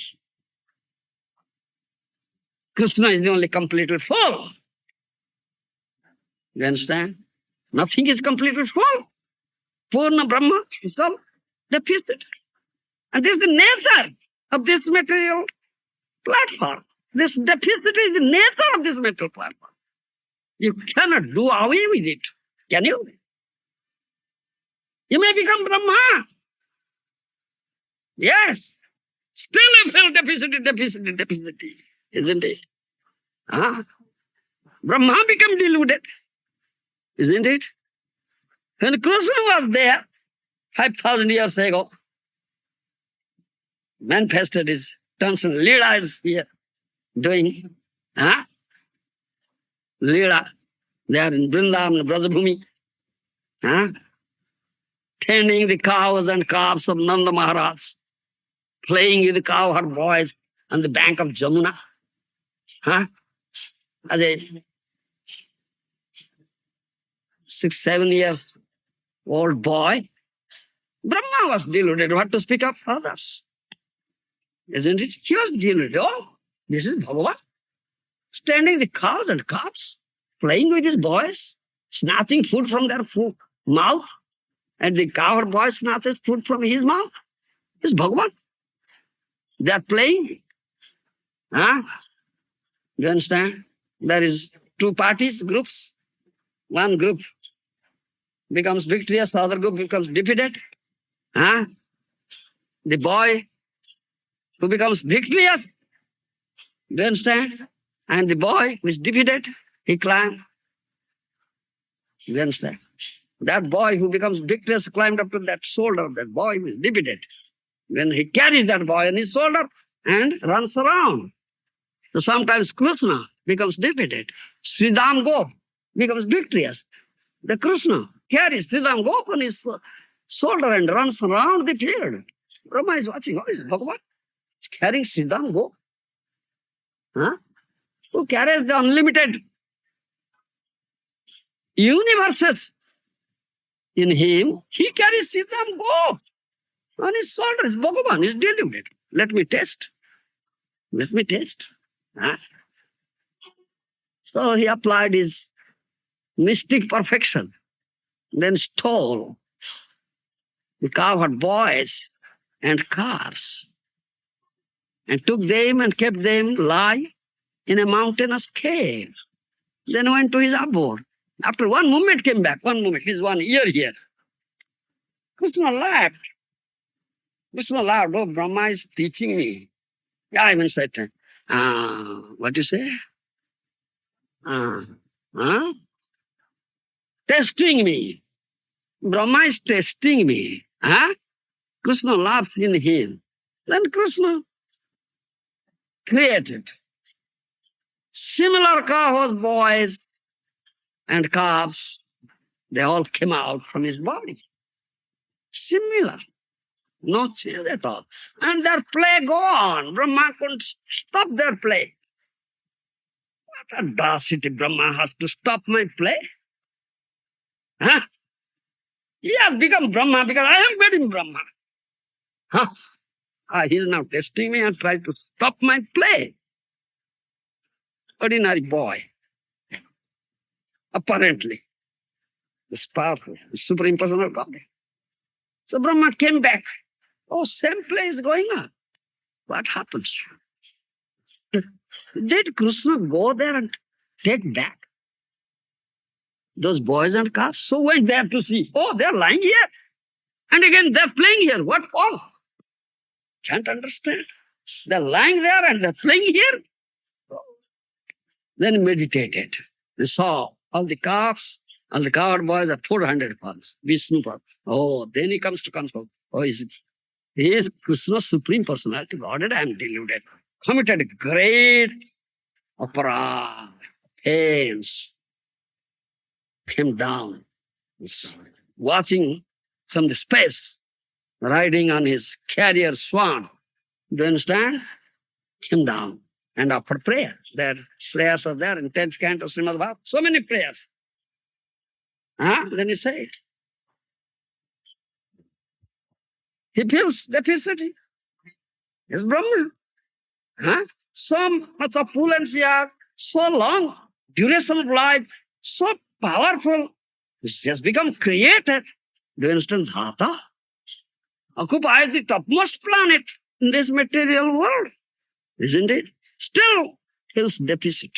Krishna is the only completely full. You understand? Nothing is completely full. Purna Brahma is all deficit. And this is the nature of this material platform. This deficit is the nature of this material platform. You cannot do away with it. Can you? You may become Brahma. Yes. Still you feel deficit, isn't it? Huh? Brahma become deluded, isn't it? When Krishna was there 5,000 years ago, manifested his terms and Leela is here doing. Huh? Leela, they are in Vrindavan, Brajabhumi, tending the cows and calves of Nanda Maharaj, playing with the cowherd boys on the bank of Jamuna. As a 6, 7 years old boy, Brahma was deluded. What to speak of others? Isn't it? He was deluded. Oh, this is Bhagavan. Standing the cows and calves, playing with his boys, snatching food from their mouth, and the cowherd boy snatches food from his mouth. It's Bhagavan. They are playing. Do you understand? There is 2 parties, groups. One group becomes victorious, the other group becomes defeated. The boy who becomes victorious, do you understand? And the boy who is defeated, he climbs. Do you understand? That boy who becomes victorious climbed up to that shoulder of that boy who is defeated. Then he carries that boy on his shoulder and runs around. So sometimes Krishna becomes defeated. Sridham Gour becomes victorious. The Krishna carries Sridham Gour on his shoulder and runs around the field. Brahma is watching. Oh, is Bhagavan? He's carrying Sridham Gour. Who carries the unlimited universes in him. He carries Sridham Gour on his shoulders. Bhagavan is deluded. Let me test. Let me test. So he applied his mystic perfection, then stole the cowherd boys and cars and took them and kept them lie in a mountainous cave. Then went to his abode. After one moment came back, he's 1 year here. Krishna laughed. Oh, Brahma is teaching me. Yeah, I even said, what do you say? Testing me. Brahma is testing me. Krishna laughs in him. Then Krishna created similar cowherd boys and calves, they all came out from his body. Similar. No change at all. And their play go on. Brahma couldn't stop their play. What audacity Brahma has to stop my play? Huh? He has become Brahma because I have made him Brahma. Huh? He is now testing me and trying to stop my play. Ordinary boy. Apparently. It's powerful. It's Supreme Personal God. So Brahma came back. Oh, same play is going on. What happens? Did Krishna go there and take back those boys and calves? So went there to see. Oh, they're lying here. And again, they're playing here. What for? Can't understand. They're lying there and they're playing here. Then meditated. They saw all the calves and the coward boys are 400 calves. Vishnu. Oh, then he comes to console. Oh, he is Krishna's Supreme Personality. Godhead, I am deluded. Committed great opera, pains. Came down, watching from the space, riding on his carrier swan. Do you understand? Came down and offered prayer. Their prayers are there in 10th canto Srimad Bhagavatam. So many prayers. Then he said, he feels deficit. He's Brahman. So much opulence here, so long duration of life, so powerful. It's just become created. Do you understand? Dhata occupies the topmost planet in this material world, isn't it? Still feels deficit.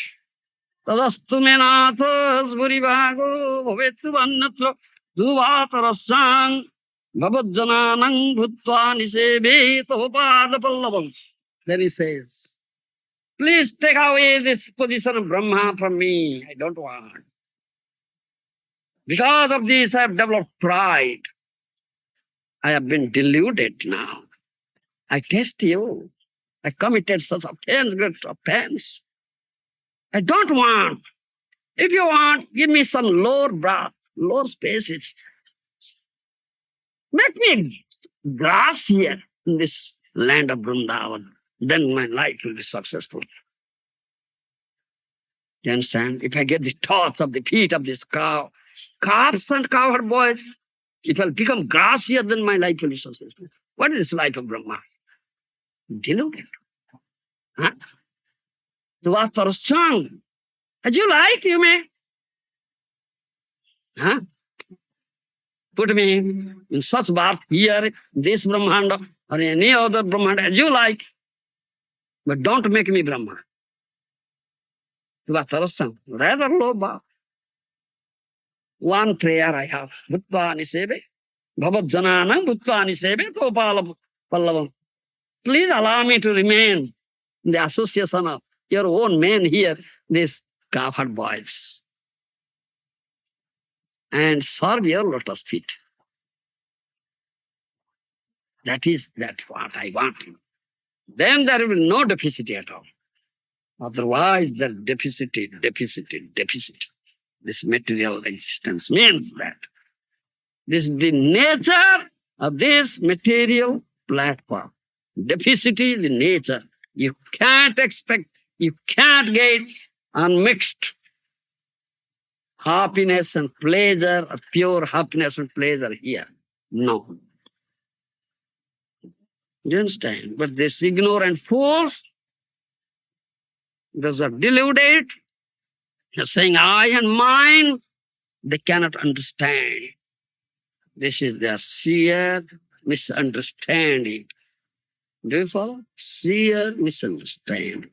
Tadastu menathas bhurivago bhavetu vannatra duvatarasang bhavajjananang bhutva nisebe topada pallavam. Then he says, please take away this position of Brahma from me. I don't want. Because of this, I have developed pride. I have been deluded now. I test you. I committed such offense, great offense. I don't want. If you want, give me some lower breath, lower spaces. Make me grass here in this land of Vrindavan. Then my life will be successful. You understand? If I get the tops of the feet of this cow, calves and cowherd boys, if I'll become grass here, then my life will be successful. What is this life of Brahma? Deluded. The words are strong. As you like, you may. Put me in such birth here, this Brahmanda, or any other Brahmanda, as you like. But don't make me Brahma. Rather low birth. One prayer I have. Bhutva nisebe. Bhavat jananam bhutva nisebe. Topala pallavam. Please allow me to remain in the association of your own men here, these cowherd boys. And serve your lotus feet. That what I want. Then there will be no deficit at all. Otherwise, the deficit. This material existence means that this is the nature of this material platform. Deficit is the nature. You can't expect, you can't get unmixed happiness and pleasure, or pure happiness and pleasure here. No. You understand? But this ignorant fools, those are deluded, they're saying I and mine, they cannot understand. This is their sheer misunderstanding. Do you follow? Sheer misunderstanding.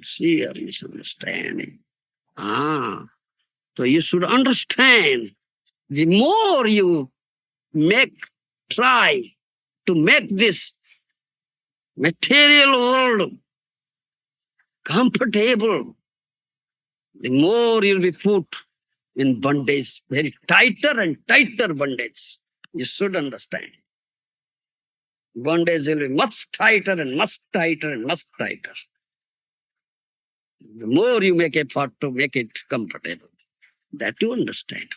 Sheer misunderstanding. So you should understand, the more you try to make this material world comfortable, the more you'll be put in bondage, very tighter and tighter bondage. You should understand. Bondage will be much tighter and much tighter and much tighter. The more you make effort to make it comfortable. That you understand.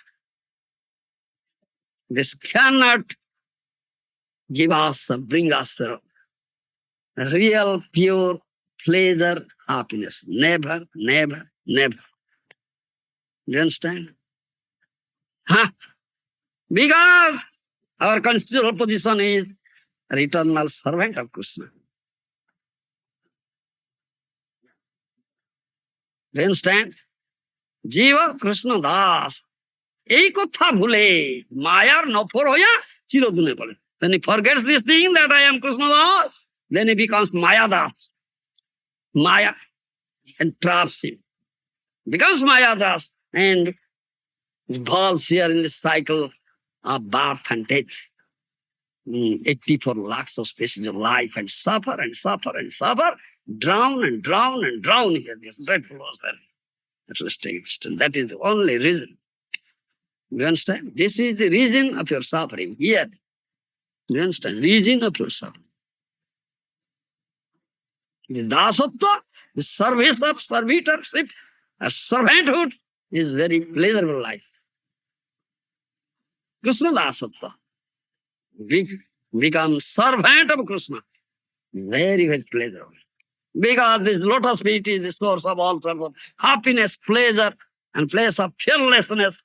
This cannot give us, bring us the real, pure pleasure, happiness. Never, never, never. Do you understand? Huh? Because our constitutional position is an eternal servant of Krishna. Do you understand? Jiva Krishna Das. এই কথা ভুলে মায়ার নফর হইয়া চিরদিনে বলে। When he forgets this thing that I am Krishna Das, then he becomes Maya Das. Maya entraps him. Becomes Maya Das and involves here in this cycle of birth and death. 84 lakhs of species of life and suffer and suffer and suffer, drown and drown and drown here. This dreadful was there. That is the only reason. You understand? This is the reason of your suffering here. You understand? Reason of your suffering. The dasatva, the service of servitorship, servanthood is very pleasurable life. Krishna dasatva. Become servant of Krishna. Very, very pleasurable. Because this lotus feet is the source of all sorts of happiness, pleasure, and place of fearlessness.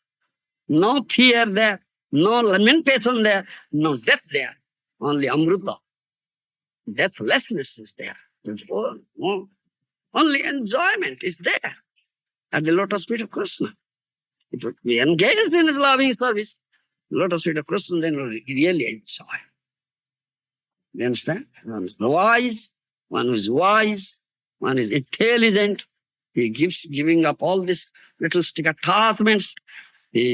No fear there, no lamentation there, no death there. Only amrita. Deathlessness is there. Only enjoyment is there at the lotus feet of Krishna. If we engage in his loving service, lotus feet of Krishna, then we really enjoy. You understand? One is wise, one is wise, one is intelligent. He giving up all these little stick attachments. He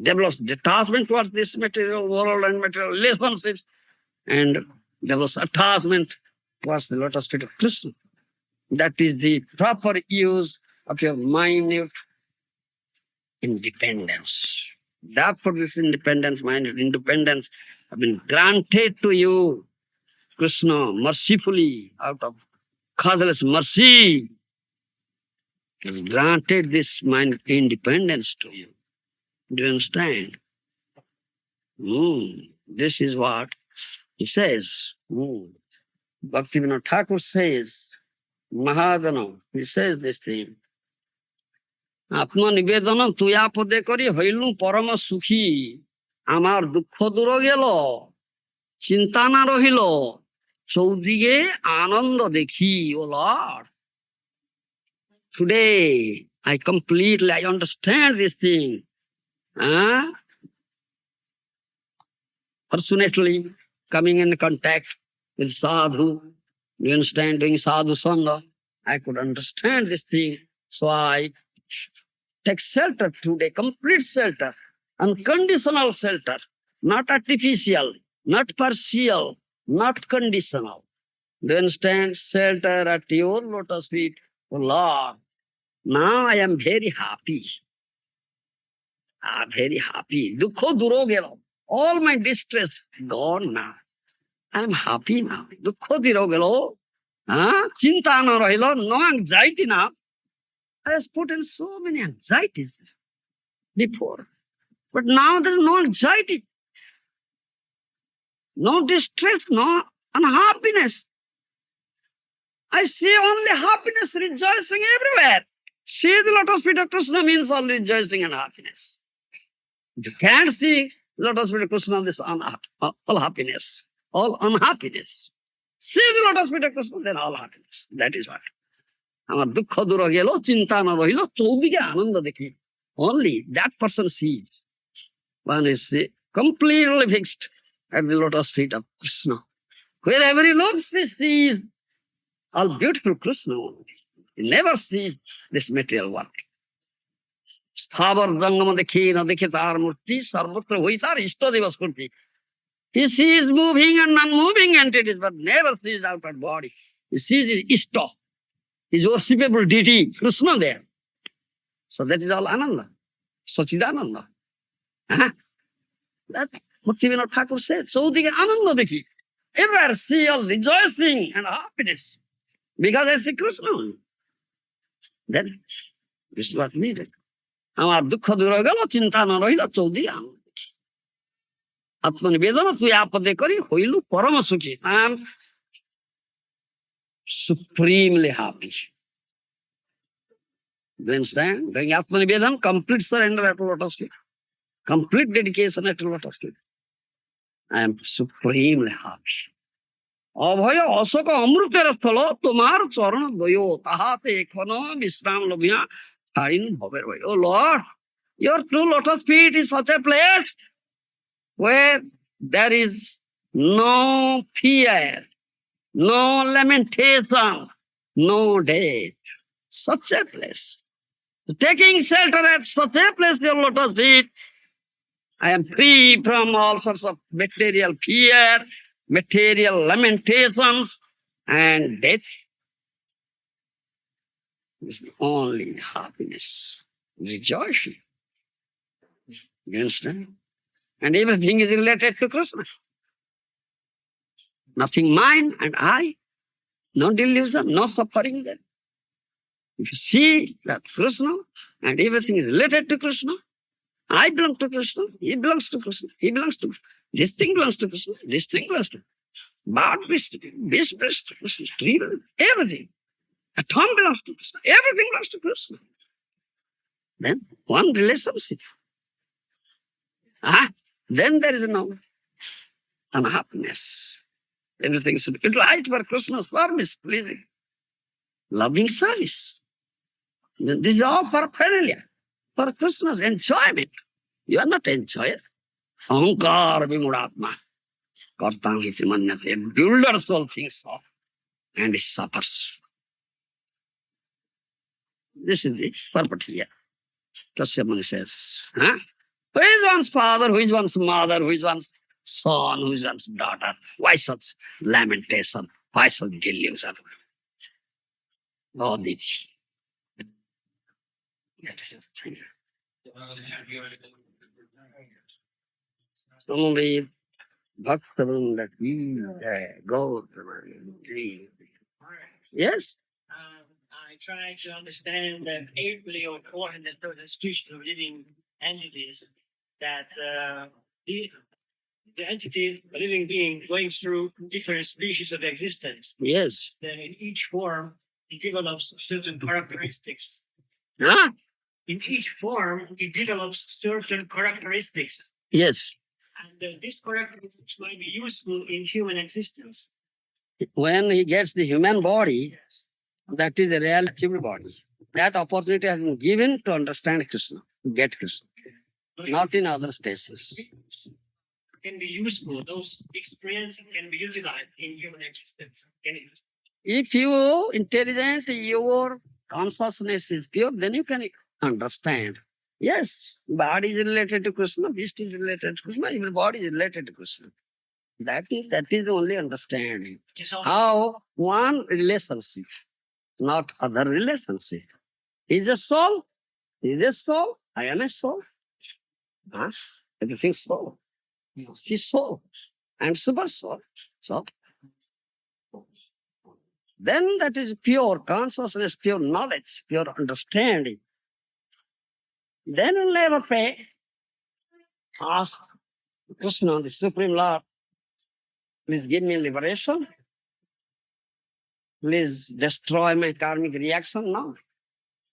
develops detachment towards this material world and material relationships, and develops attachment towards the lotus feet of Krishna. That is the proper use of your minute independence. Therefore, this independence, minded independence, have been granted to you, Krishna, mercifully, out of causeless mercy, has granted this minded independence to you. Do you understand? This is what he says. Bhaktivinoda Thakur says, Maharaja, he says this thing. আত্মনিবেদন তুয়া পদে করি হইলু পরম সুখী আমার দুঃখ দূর গেল চিন্তা না রহিল চৌদিকে আনন্দ দেখি ও Lord today I understand this thing. Fortunately, coming in contact with sadhu, you understand, doing sadhu sangha, I could understand this thing. So I take shelter today, complete shelter, unconditional shelter, not artificial, not partial, not conditional. Do you understand? Shelter at your lotus feet, oh Lord. Now I am very happy. Very happy. Dukho duro gelo. All my distress gone now. I am happy now. Dukho duro gelo. Chinta na rahilo. No anxiety now. I was put in so many anxieties before. But now there is no anxiety. No distress, no unhappiness. I see only happiness, rejoicing everywhere. See the lotus feet of Krishna means all rejoicing and happiness. You can't see lotus feet of Krishna, this all happiness, all unhappiness. See the lotus feet of Krishna, then all happiness. That is what. আমার দুঃখ দূর গেল চিন্তা না রহিল চৌদিকে আনন্দ দেখি only that person sees. One is completely fixed at the lotus feet of Krishna. Wherever he looks, he sees all beautiful Krishna only. He never sees this material world. স্থাবর জঙ্গম দেখি না দেখে তার মূর্তি সর্বত্র হই তার ইষ্ট দিবস করতি. He sees moving and non-moving entities, but never sees outer body. He sees his ishta, his worshipable deity, Krishna there. So that is all Ananda, Sachidananda. That Bhaktivinoda Thakur said, Chaudike Ananda dekhi. Everywhere see all rejoicing and happiness. Because I see Krishna. Then This is what needed. আমার দুঃখ দূর হয়ে গেল, চিন্তা না রহিল, চৌধুরী আত্মনিবেদন তুই আপদে করি হইল পরম সুখী। I am supremely happy. Do you understand? Doing Atmanivedan, complete surrender at lotus feet. Complete dedication at lotus feet. I am supremely happy. অভয় অশোক অমৃতের স্থল তোমার চরণ দয় তাহাতে এখনো বিশ্রাম লভিয়া ছাড়িন ভবের বই। Oh Lord, your true lotus feet is such a place where there is no fear, no lamentation, no death. Such a place. Taking shelter at such a place, your lotus feet, I am free from all sorts of material fear, material lamentations, and death. Is the only happiness, rejoicing. You understand? And everything is related to Krishna. Nothing mine and I, no delusion, no suffering there. If you see that Krishna and everything is related to Krishna, I belong to Krishna, he belongs to Krishna, he belongs to Krishna. This thing belongs to Krishna, this thing belongs to bird beast to Krishna, tree, everything. A tongue belongs to Krishna, everything belongs to Krishna. Then one relationship. Then there is no unhappiness. Everything should be right for Krishna's service, pleasing, loving service. This is all for paraphernalia, for Krishna's enjoyment. You are not enjoyer. Ahankar vimudatma. Kartang hiti manyate. Builder soul thinks of and he suffers. This is the purport here. Kasyapani says, who is one's father, who is one's mother, who is one's son, who is one's daughter? Why such lamentation? Why such delusion? Oh, this. Only Bhaktivinoda Gour. Yes? I try to understand that ably or important that the institution of living entities that the entity, a living being, going through different species of existence. Yes. Then in each form, it develops certain characteristics. Huh? In each form, it develops certain characteristics. Yes. And these characteristics might be useful in human existence. When he gets the human body, that is a relative body. That opportunity has been given to understand Krishna, to get Krishna, not in other spaces. Can be useful. Those experiences can be utilized in human existence. Can it? If you intelligent, your consciousness is pure, then you can understand. Yes, body is related to Krishna, beast is related to Krishna, even body is related to Krishna. That is only understanding. How one relationship, not other relationship. He is a soul, he is a soul, I am a soul. Everything soul. He is soul and super soul. So then that is pure consciousness, pure knowledge, pure understanding. Then you'll never pray. Ask Krishna, the Supreme Lord, please give me liberation. Please destroy my karmic reaction. No.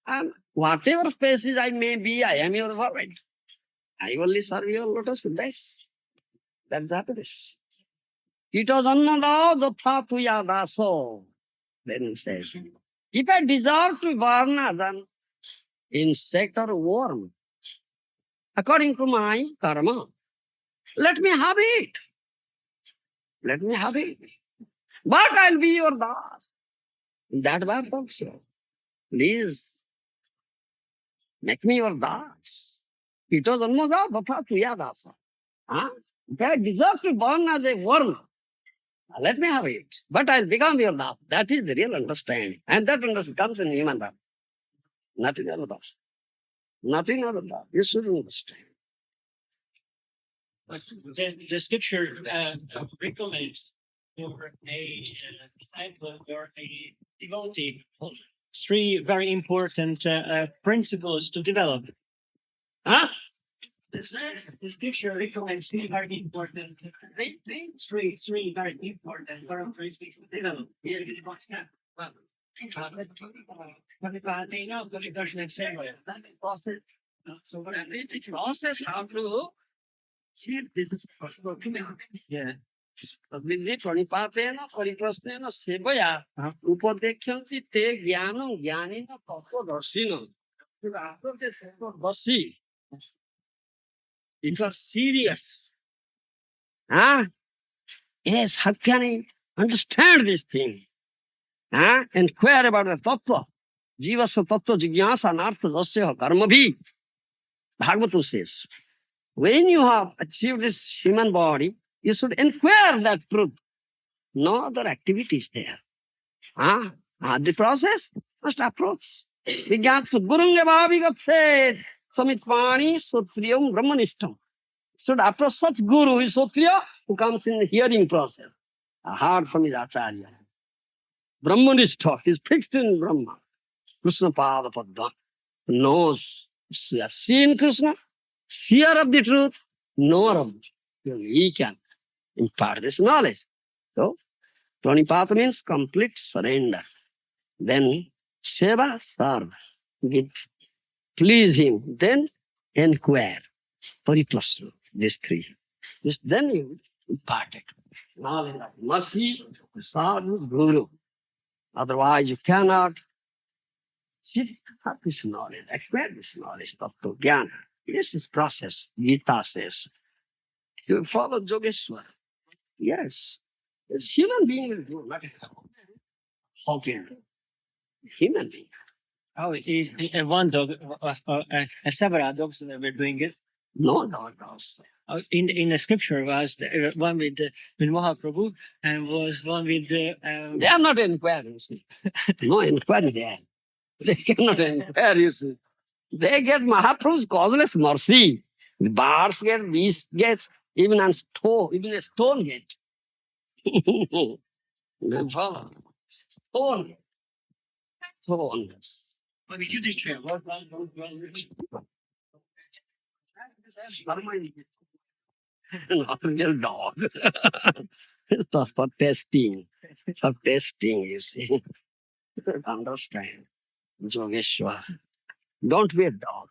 And whatever species I may be, I am your servant. I only serve your lotus feet. That's happiness. Ito jannada jatha tuya daso. Then he says, if I desire to be born as an insect or worm, according to my karma, let me have it. Let me have it. But I'll be your das. That birth also. Please, make me your das. Ito jannada jatha tuya daso. If I deserve to be born as a worm, let me have it. But I'll become your das. That is the real understanding. And that understanding comes in human life. Nothing other than. Nothing other than. You should understand. But the scripture recommends for a disciple or a devotee three very important principles to develop. Huh? This picture recommends three very important, three very important characteristics to develop. So the process how to see this. Yeah. विधि प्रणिपातेन परिप्रश्नेन सेवया उपदेख्यन्ति ते ज्ञानं ज्ञानिन तत्त्वदर्शिन. After the तत्त्वदर्शी, if you are serious, yes, how can I understand this thing? Inquire about the tattva. Jivasya tattva jigyasa nartha jasya karmabhi. Bhagavatam says, when you have achieved this human body, you should inquire that truth. No other activities there. The process must approach. Vigyatsu gurunga bhavigatse samitpani sotriyam brahmanishtam. Should approach such guru who is sotriya, who comes in the hearing process. Heard from his acharya. Brahmanishta, he is fixed in Brahma. Krishna pada padma. Knows. He has seen Krishna, seer of the truth, knower of the truth. He can impart this knowledge. So, Pranipata means complete surrender. Then seva, serve, give, please him. Then inquire, pariprasna, these three. Then you impart it. Knowledge of mercy, sadhu, guru. Otherwise you cannot sit up this knowledge, acquire this knowledge, tattva, jnana. This is process, Gita says. You follow Yogeshwar. Yes. As human being will do, not how can do. Human being. Oh, one dog, several dogs were doing it. No. In the scripture was one with Mahaprabhu and was one with They are not inquiring, you see. No inquiry there. They cannot inquire, you see. They get Mahaprabhu's causeless mercy. The birds get, beasts get, even a stone get. They follow. Stone. But we do this trail. Not a real dog. It's just for testing. For testing, you see. Don't understand. Yogeshwar. Don't be a dog.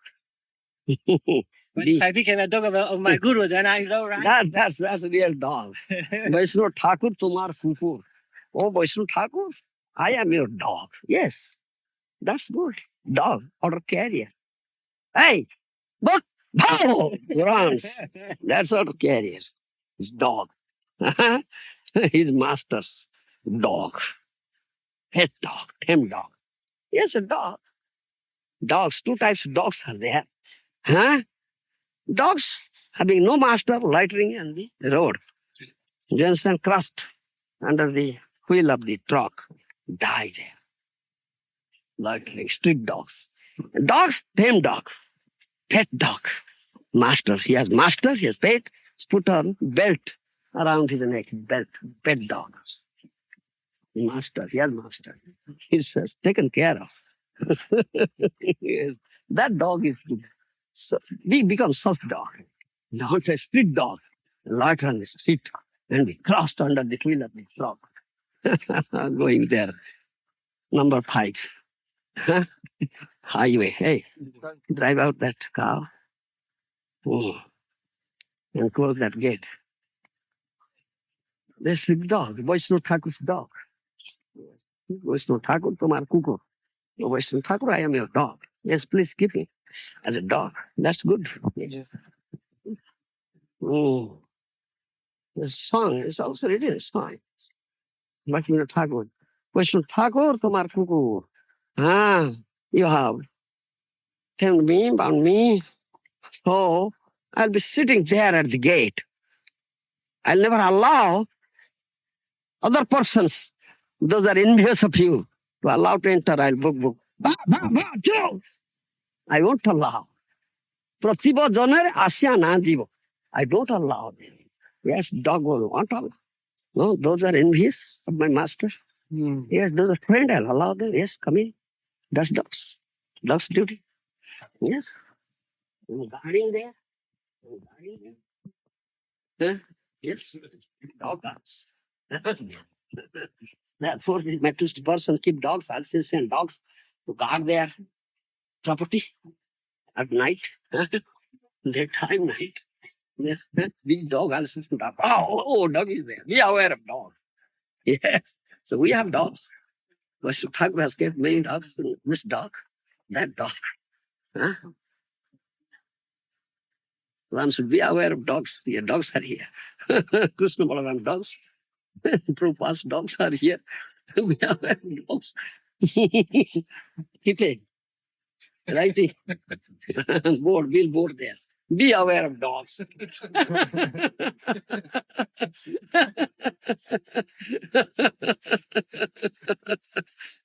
When I became a dog of my guru, then I know, right? That's a real dog. Vaishnav Thakur, tumar kukur. Oh, Vaishnav Thakur, I am your dog. Yes, that's good. Dog, order carrier. Hey, but runs. That's order carrier. It's dog. His master's dog. Pet dog, tame dog. Yes, a dog. Dogs, two types of dogs are there. Dogs having no master, loitering on the road. Johnson crushed under the wheel of the truck, died there. Loitering, street dogs. Dogs, tame dog, pet dog. Master, he has pet, put on belt around his neck, belt, pet dog. Master, he has master. He's taken care of. Yes, that dog is good. So we become such dog, not a street dog, loiter on the street, and we crossed under the wheel of the truck. Going there. Number 5. Highway. Hey, drive out that car. And close that gate. This is dog, Vaishnav Thakur's dog. Vaishnav Thakur, tumar kukur. Vaishnav Thakur, I am your dog. Yes, please keep me as a dog. That's good. Yes. The song is also written in song. Vaishnav Thakur. Vaishnav Thakur, tumar kukur. You have tamed me, bound me. So I'll be sitting there at the gate. I'll never allow other persons, those are envious of you, to allow to enter. I'll book. I won't allow. Pratiba janar asya na divo. I don't allow them. Yes, dog will not allow. No, those are envious of my master. Yes, those are friends, I'll allow them. Yes, come in. That's dogs. Dog's duty. Yes. And guarding there. And guarding there. Huh? Yes. Dog guards. Therefore, the materialist person keep dogs, also send dogs to guard their property at night. Daytime, night. Yes. Big dog also send dog. Oh, dog is there. Be aware of dog. Yes. So we have dogs. Thakur has kept many dogs. This dog, that dog. Huh? One should be aware of dogs. Your dogs are here. Krishna Balaram dogs. Prabhupada's dogs are here. We are aware of dogs. Keep it. Writing. Board, billboard there. Be aware of dogs.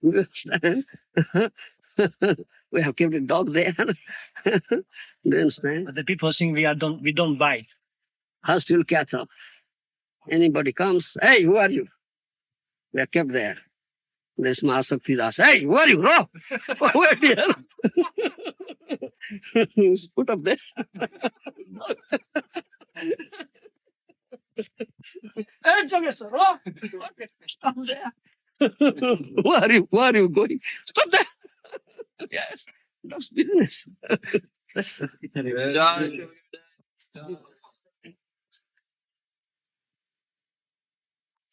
You understand? We have kept a dog there. Do you understand? But the people think we don't bite. Hostile catch up. Anybody comes, hey, who are you? We are kept there. This Master Pidas, hey, who are you? No, where dear? Put up there. Hey, Jageshwar, oh, stop there. Who are you? Where are you going? Stop there. Yes, that's business.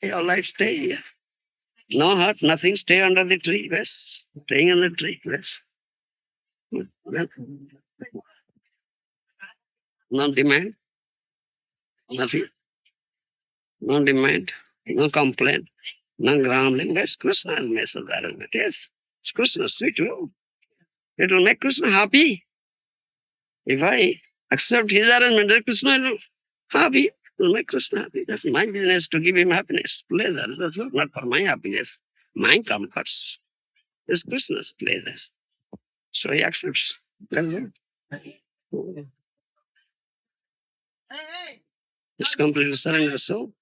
Your life stay here. No hurt, nothing. Stay under the tree. Yes. Staying under the tree. Yes. Well, no demand. Nothing. No demand. No complaint. No grumbling. Yes. Krishna has made so that. Yes. It's Krishna's sweet will. It will make Krishna happy. If I accept his arrangement, then Krishna will happy. It will make Krishna happy. That's my business to give him happiness, pleasure. That's not for my happiness, my comforts. It's Krishna's pleasure. So he accepts. That's all. It's completely surrender. So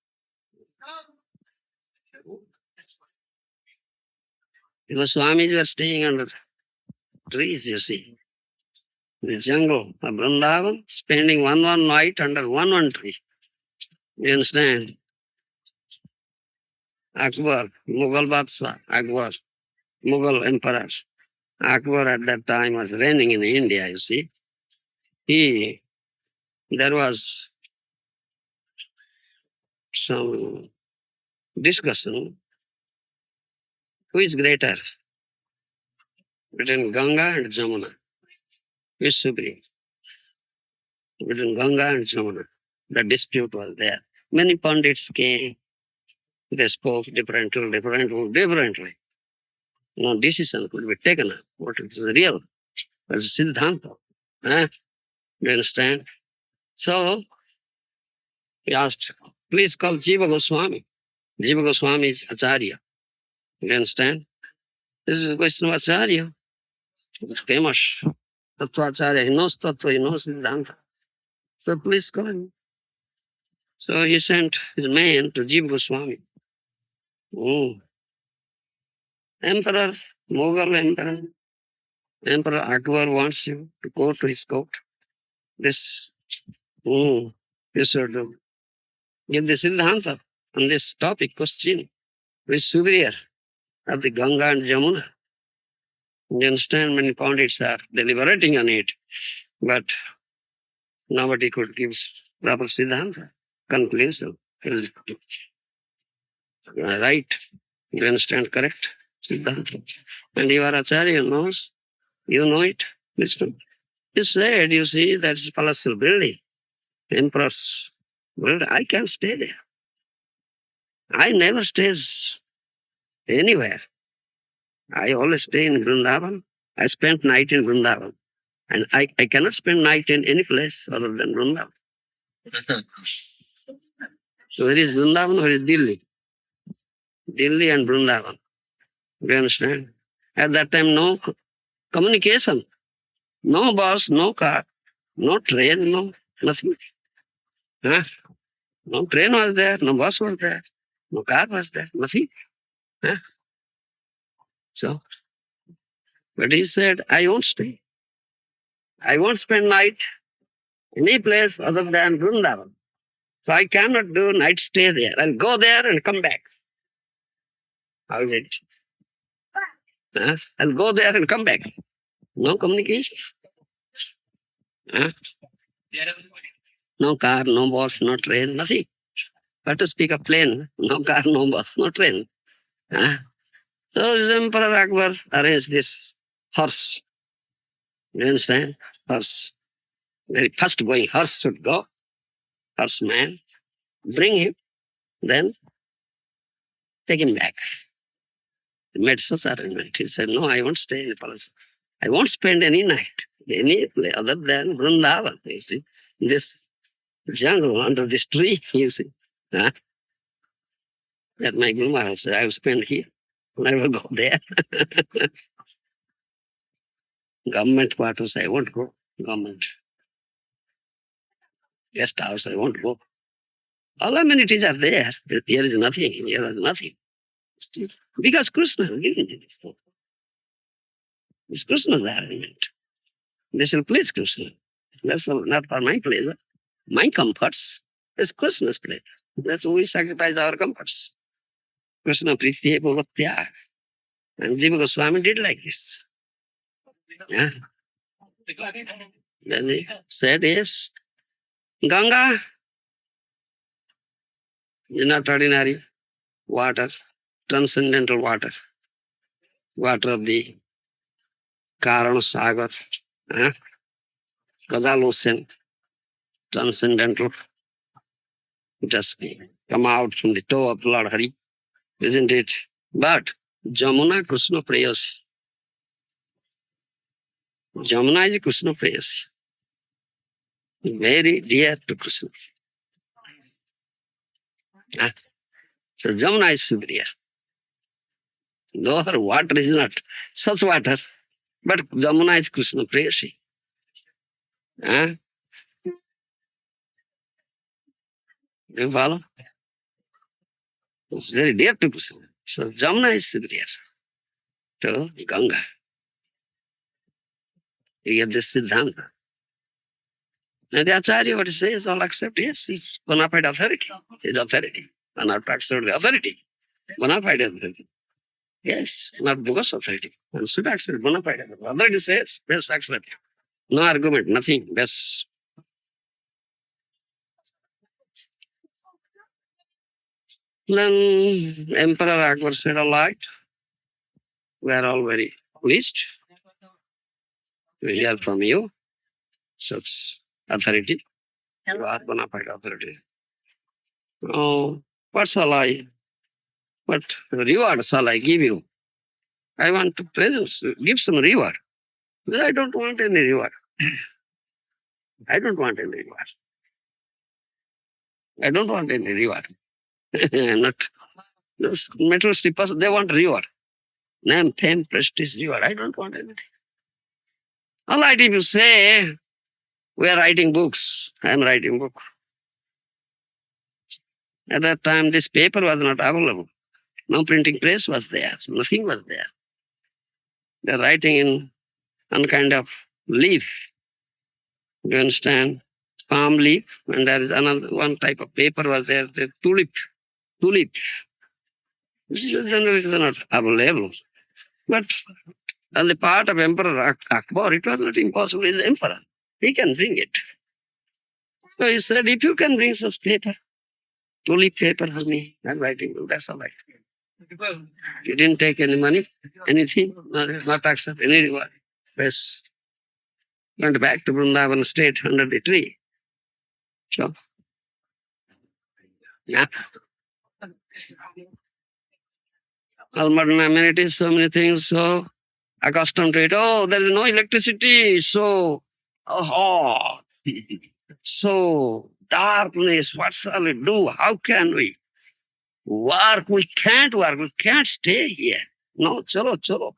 because Swamis were staying under trees, you see, in the jungle of Vrindavan, spending one night under one tree. You understand? Akbar, Mughal Badshah, Akbar, Mughal emperors. Akbar at that time was reigning in India, you see. There was some discussion who is greater between Ganga and Jamuna. Who is supreme? Between Ganga and Jamuna. The dispute was there. Many pundits came, they spoke differently. No decision could be taken. What is real? What's Siddhanta? Huh? You understand? So he asked, please call Jiva Goswami. Jiva Goswami is Acharya. You understand? This is a question of Acharya. It's famous. Tattva Acharya. He knows Tattva, he knows Siddhanta. So please call him. So he sent his man to Jiva Goswami. Emperor, Mughal Emperor Akbar wants you to go to his court. This, you should give the Siddhanta on this topic, question, which is superior of the Ganga and Jamuna. You understand, many pundits are deliberating on it, but nobody could give proper Siddhanta, conclusion. Right, you understand, correct Siddhanta. And your Acharya knows, you know it, wisdom. He said, you see, that's palatial building, emperor's building. I can't stay there. I never stays anywhere. I always stay in Vrindavan. I spent night in Vrindavan. And I cannot spend night in any place other than Vrindavan. So where is Vrindavan? Where is Delhi? Delhi and Vrindavan. Do you understand? At that time, no communication. No bus, no car, no train, no nothing. Huh? No train was there, no bus was there, no car was there, nothing. Huh? So But he said, I won't stay. I won't spend night any place other than Vrindavan. So I cannot do night stay there. I'll go there and come back. How is it? Huh? I'll go there and come back. No communication. Huh? No car, no bus, no train, nothing. But to speak of plane, no car, no bus, no train. Huh? So his Emperor Akbar arranged this horse. You understand? Horse. Very first going horse should go. Horseman. Bring him. Then take him back. He made such arrangement. He said, no, I won't stay in the palace. I won't spend any night any place other than Vrindavan. You see, this jungle under this tree, you see. Huh? That my Guru Maharaj said, I will spend here. I will go there. Government quarters, I won't go. Government guest house, I won't go. All amenities are there. Here is nothing. Here is nothing. Because Krishna is giving me this thing. It's Krishna's arrangement. This will please Krishna. That's not for my pleasure. My comforts is Krishna's pleasure. That's why we sacrifice our comforts. Krishna Prithya Bhavatya. And Jiva Swami did like this. Yeah. Then he said, yes, Ganga is not ordinary water, transcendental water, water of the Karana Sagar, Kajal Ocean, transcendental. Just come out from the toe of Lord Hari, isn't it? But Jamuna Krishna Prayasi. Jamuna is Krishna Prayasi. Very dear to Krishna. So Jamuna is superior. Though her water is not such water, but Jamuna is Krishna Prayasi. You follow? It's very dear to Krishna. So Jamuna is superior to Ganga. You get this Siddhanta. And the Acharya, what he says, all accept, yes, it's bona fide authority. His authority. And not to accept the authority. Bona fide authority. Yes, not bogus authority. And should accept bona fide authority. Authority says, best accept. No argument, nothing, best. Then Emperor Akbar said, all right, we are all very pleased to hear from you such authority. You are bona fide authority. Oh, what reward shall I give you? I want to give some reward. I don't want any reward. I don't want any reward. I don't want any reward. Not those materialistic person, they want reward. Name, fame, prestige, reward. I don't want anything. All right, if you say, we are writing books, I am writing book. At that time, this paper was not available. No printing press was there. Nothing was there. They are writing in one kind of leaf. You understand? Palm leaf. And there is another one type of paper was there, the tulip. Tulip. This is generally not available. But on the part of Emperor Akbar, it was not impossible. He is the emperor. He can bring it. So he said, if you can bring such paper, tulip paper for me, I'm writing, that's all right. You didn't take any money, anything, not accept any reward. Yes. Went back to Vrindavan state under the tree. So, yeah. All modern amenities, so many things, so accustomed to it. Oh, there is no electricity, so hot, so darkness, what shall we do? How can we work? We can't work, we can't stay here. No, chalo, chalo.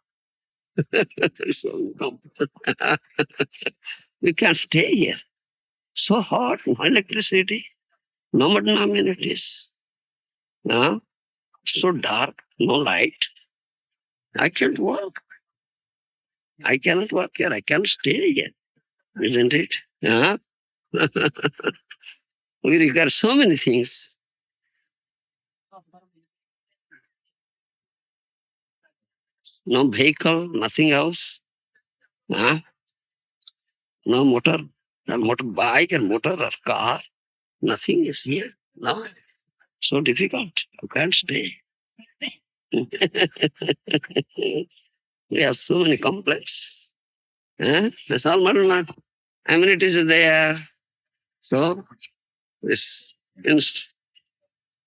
So, no. We can't stay here. So hot, no electricity, no modern amenities. So dark, no light. I can't work. I cannot work here. I cannot stay here. Isn't it? Huh? We regard so many things. No vehicle, nothing else. Huh? No motor, no motorbike or motor or car. Nothing is here. No. So difficult. You can't stay. We have so many complaints. That's all modern amenities are there. So this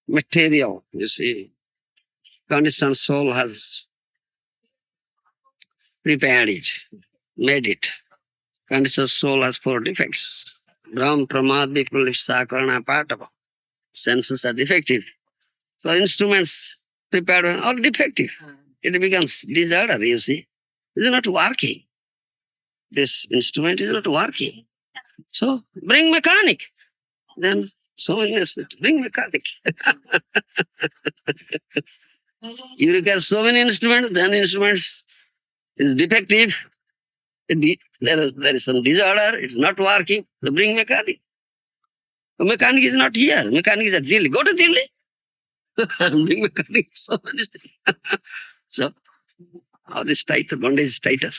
material, you see, conditioned soul has prepared it, made it. Conditioned soul has 4 defects. Brahm, Pramad, Vipralipsa, Karana, Patava. Senses are defective. So instruments prepared are defective. It becomes disorder, you see. It is not working. This instrument is not working. So bring mechanic. Then so yes, bring mechanic. You require so many instruments, then instruments is defective. There is some disorder, it's not working. So bring mechanic. The mechanic is not here. Mechanic is at Delhi. Go to Delhi. Bring mechanic. So many things. So how this tighter, bondage is tighter.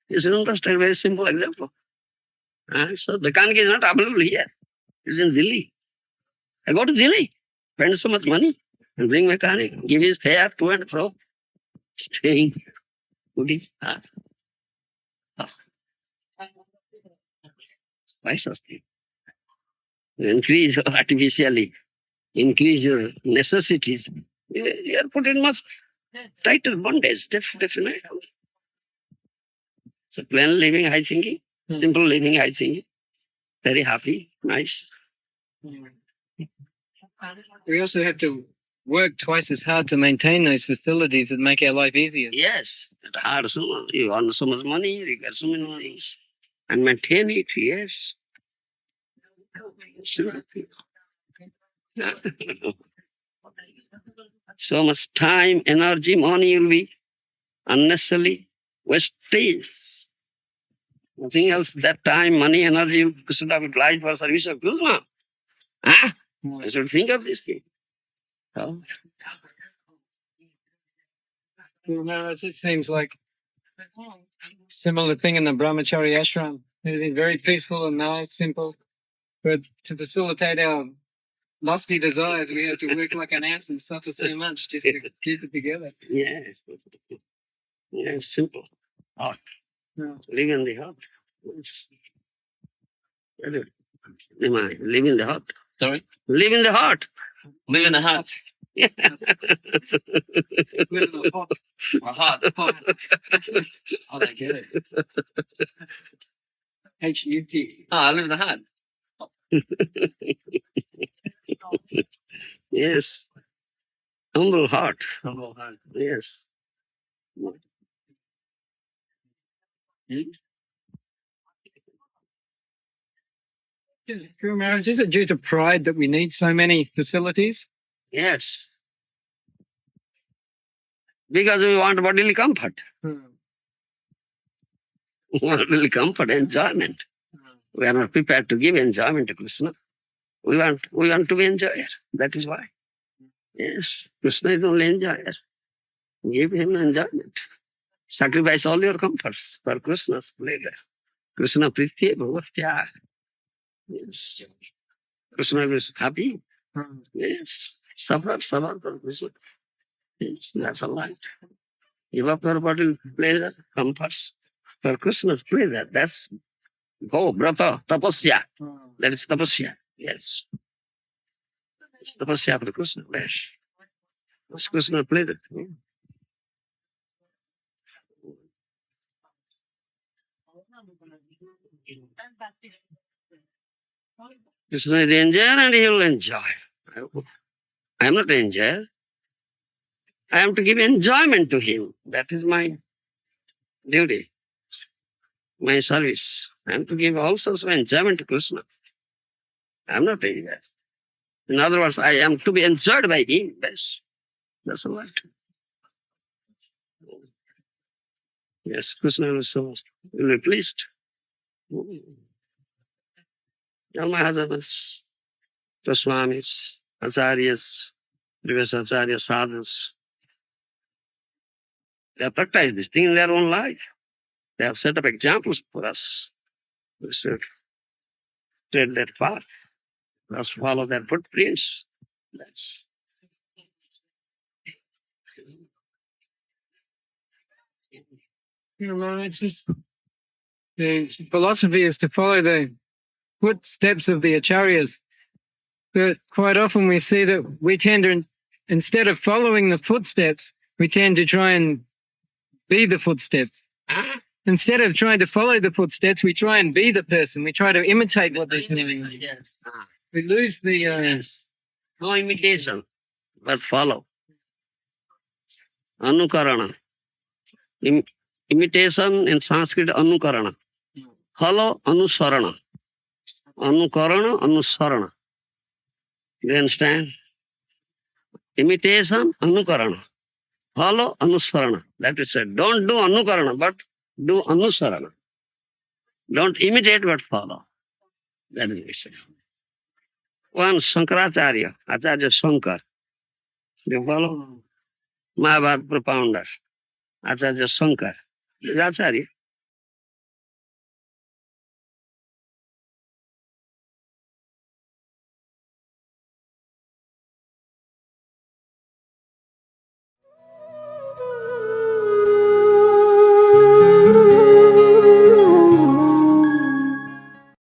You should understand very simple example. So mechanic is not available here. It's in Delhi. I go to Delhi, spend so much money, and bring mechanic, give his fare to and fro, staying, gooding. Why such thing? Increase artificially, increase your necessities. You are put in much tighter bondage, definitely. So plain living, high thinking, simple living, high thinking, very happy, nice. We also have to work twice as hard to maintain those facilities that make our life easier. Yes, it's hard. So you earn so much money, you get so many things, and maintain it. Yes. So much time, energy, money will be unnecessarily wastage. Nothing else. That time, money, energy should have applied for service of Krishna. I should think of this thing. So, Well, Maharaj, it seems like similar thing in the brahmachari ashram. Everything very peaceful and nice, simple. But to facilitate our lusty desires, we have to work like an ass and suffer so much just to keep it together. yes. Yes, simple. Heart. Yeah. Live in the heart. Yes. Live in the heart. Sorry? Live in the heart. Live in the heart. Yeah. Live in the hot. Or hot. Oh, I get it. H-U-T. Oh, I live in the heart. Yes. Humble heart. Humble heart. Yes. Guru Maharaj, is it due to pride that we need so many facilities? Yes. Because we want bodily comfort. Bodily comfort, enjoyment. We are not prepared to give enjoyment to Krishna. We want to be enjoyer. That is why. Yes, Krishna is only enjoyer. Give him enjoyment. Sacrifice all your comforts for Krishna's pleasure. Krishna prithya bhavatya. Yes. Krishna is happy. Yes. Suffer for Krishna. Yes, that's all right. Give up your bodily pleasure, comforts for Krishna's pleasure. That's brata, tapasya. That is tapasya. Yes. It's tapasya for Krishna. Yes. That's Krishna pleasure. Krishna is the enjoyer and he will enjoy. I am not the enjoyer. I am to give enjoyment to him. That is my duty, my service. I am to give all sorts of enjoyment to Krishna. I am not the enjoyer. In other words, I am to be enjoyed by him. Yes. That's all right. Yes, Krishna will be pleased. All my husbands, the Swamis, Acharyas, previous Acharya sadhus, they have practiced this thing in their own life. They have set up examples for us. We should tread that path. Let us follow their footprints. That's You know, it's just the philosophy is to follow the footsteps of the acharyas. But quite often we see that we tend to, instead of following the footsteps, we tend to try and be the footsteps. ah, Instead of trying to follow the footsteps, we try and be the person. We try to imitate what they're doing. yes. We lose the Yes. No imitation, but follow. Anukarana. Imitation in Sanskrit, anukarana. Follow, anusarana. Anukarana, anusarana. You understand? Imitation, anukarana. Follow, anusarana. That is said. Don't do anukarana, but do anusarana. Don't imitate, but follow. That is it. One Shankaracharya, Acharya Shankar. You follow? Mahabharata propounder, Acharya Shankar. He is Acharya.